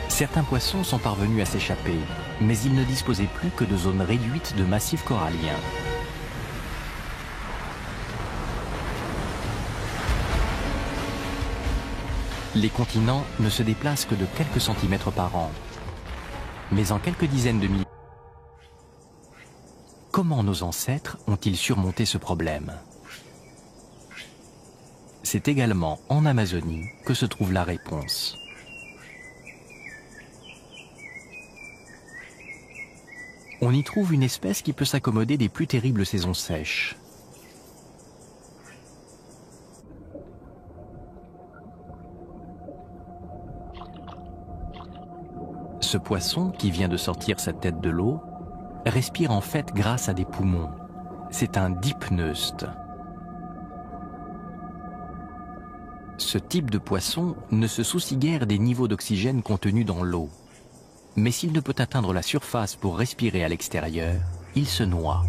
Certains poissons sont parvenus à s'échapper, mais ils ne disposaient plus que de zones réduites de massifs coralliens. Les continents ne se déplacent que de quelques centimètres par an. Mais en quelques dizaines de milliers, comment nos ancêtres ont-ils surmonté ce problème? C'est également en Amazonie que se trouve la réponse. On y trouve une espèce qui peut s'accommoder des plus terribles saisons sèches. Ce poisson, qui vient de sortir sa tête de l'eau, respire en fait grâce à des poumons. C'est un dipneuste. Ce type de poisson ne se soucie guère des niveaux d'oxygène contenus dans l'eau. Mais s'il ne peut atteindre la surface pour respirer à l'extérieur, il se noie.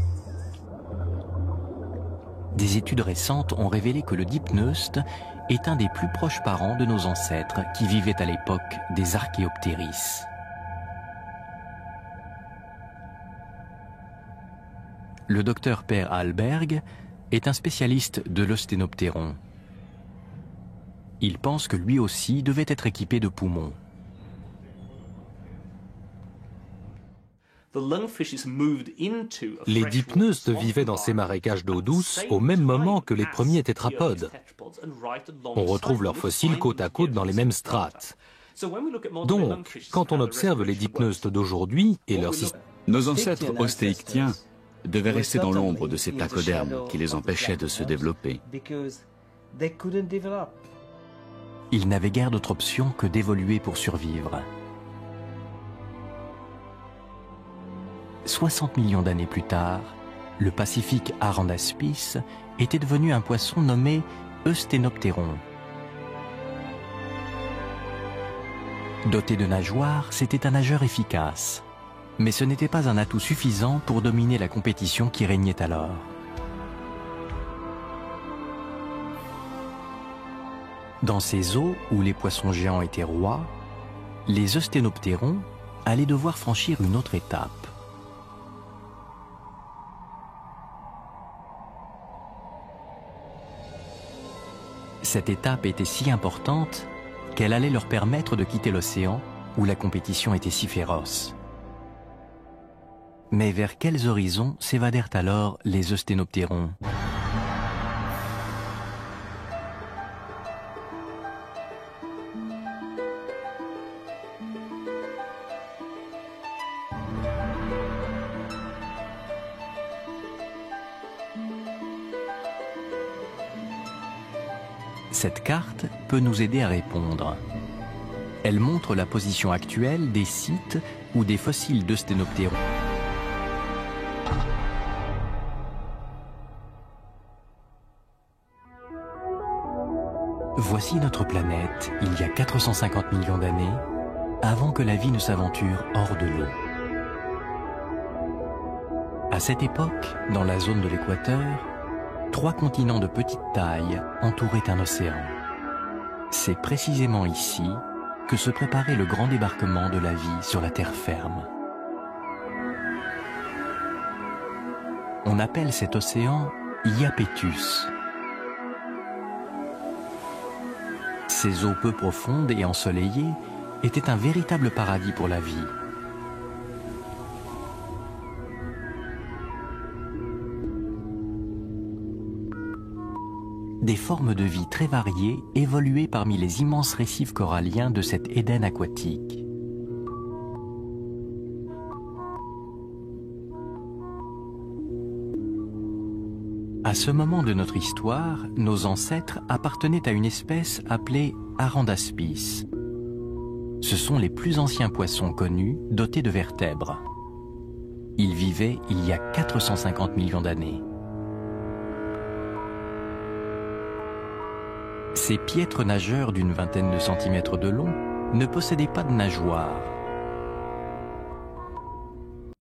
Des études récentes ont révélé que le dipneuste est un des plus proches parents de nos ancêtres qui vivaient à l'époque des Archéoptéris. Le docteur Per Hallberg est un spécialiste de l'Osténoptéron. Il pense que lui aussi devait être équipé de poumons. Les dipneustes vivaient dans ces marécages d'eau douce au même moment que les premiers tétrapodes. On retrouve leurs fossiles côte à côte dans les mêmes strates. Donc, quand on observe les dipneustes d'aujourd'hui et leur système... Nos ancêtres ostéictiens devaient rester dans l'ombre de ces placodermes qui les empêchaient de se développer. Ils n'avaient guère d'autre option que d'évoluer pour survivre. 60 millions d'années plus tard, le Pacifique Arandaspis était devenu un poisson nommé Eusthénoptéron. Doté de nageoires, c'était un nageur efficace. Mais ce n'était pas un atout suffisant pour dominer la compétition qui régnait alors. Dans ces eaux où les poissons géants étaient rois, les eusthénoptérons allaient devoir franchir une autre étape. Cette étape était si importante qu'elle allait leur permettre de quitter l'océan où la compétition était si féroce. Mais vers quels horizons s'évadèrent alors les eusthénoptérons ? Cette carte peut nous aider à répondre. Elle montre la position actuelle des sites où des fossiles d'eusthénoptérons Voici notre planète, il y a 450 millions d'années, avant que la vie ne s'aventure hors de l'eau. À cette époque, dans la zone de l'équateur, 3 continents de petite taille entouraient un océan. C'est précisément ici que se préparait le grand débarquement de la vie sur la terre ferme. On appelle cet océan Iapetus. Ces eaux peu profondes et ensoleillées étaient un véritable paradis pour la vie. Des formes de vie très variées évoluaient parmi les immenses récifs coralliens de cet Éden aquatique. À ce moment de notre histoire, nos ancêtres appartenaient à une espèce appelée Arandaspis. Ce sont les plus anciens poissons connus dotés de vertèbres. Ils vivaient il y a 450 millions d'années. Ces piètres nageurs d'une vingtaine de centimètres de long ne possédaient pas de nageoires.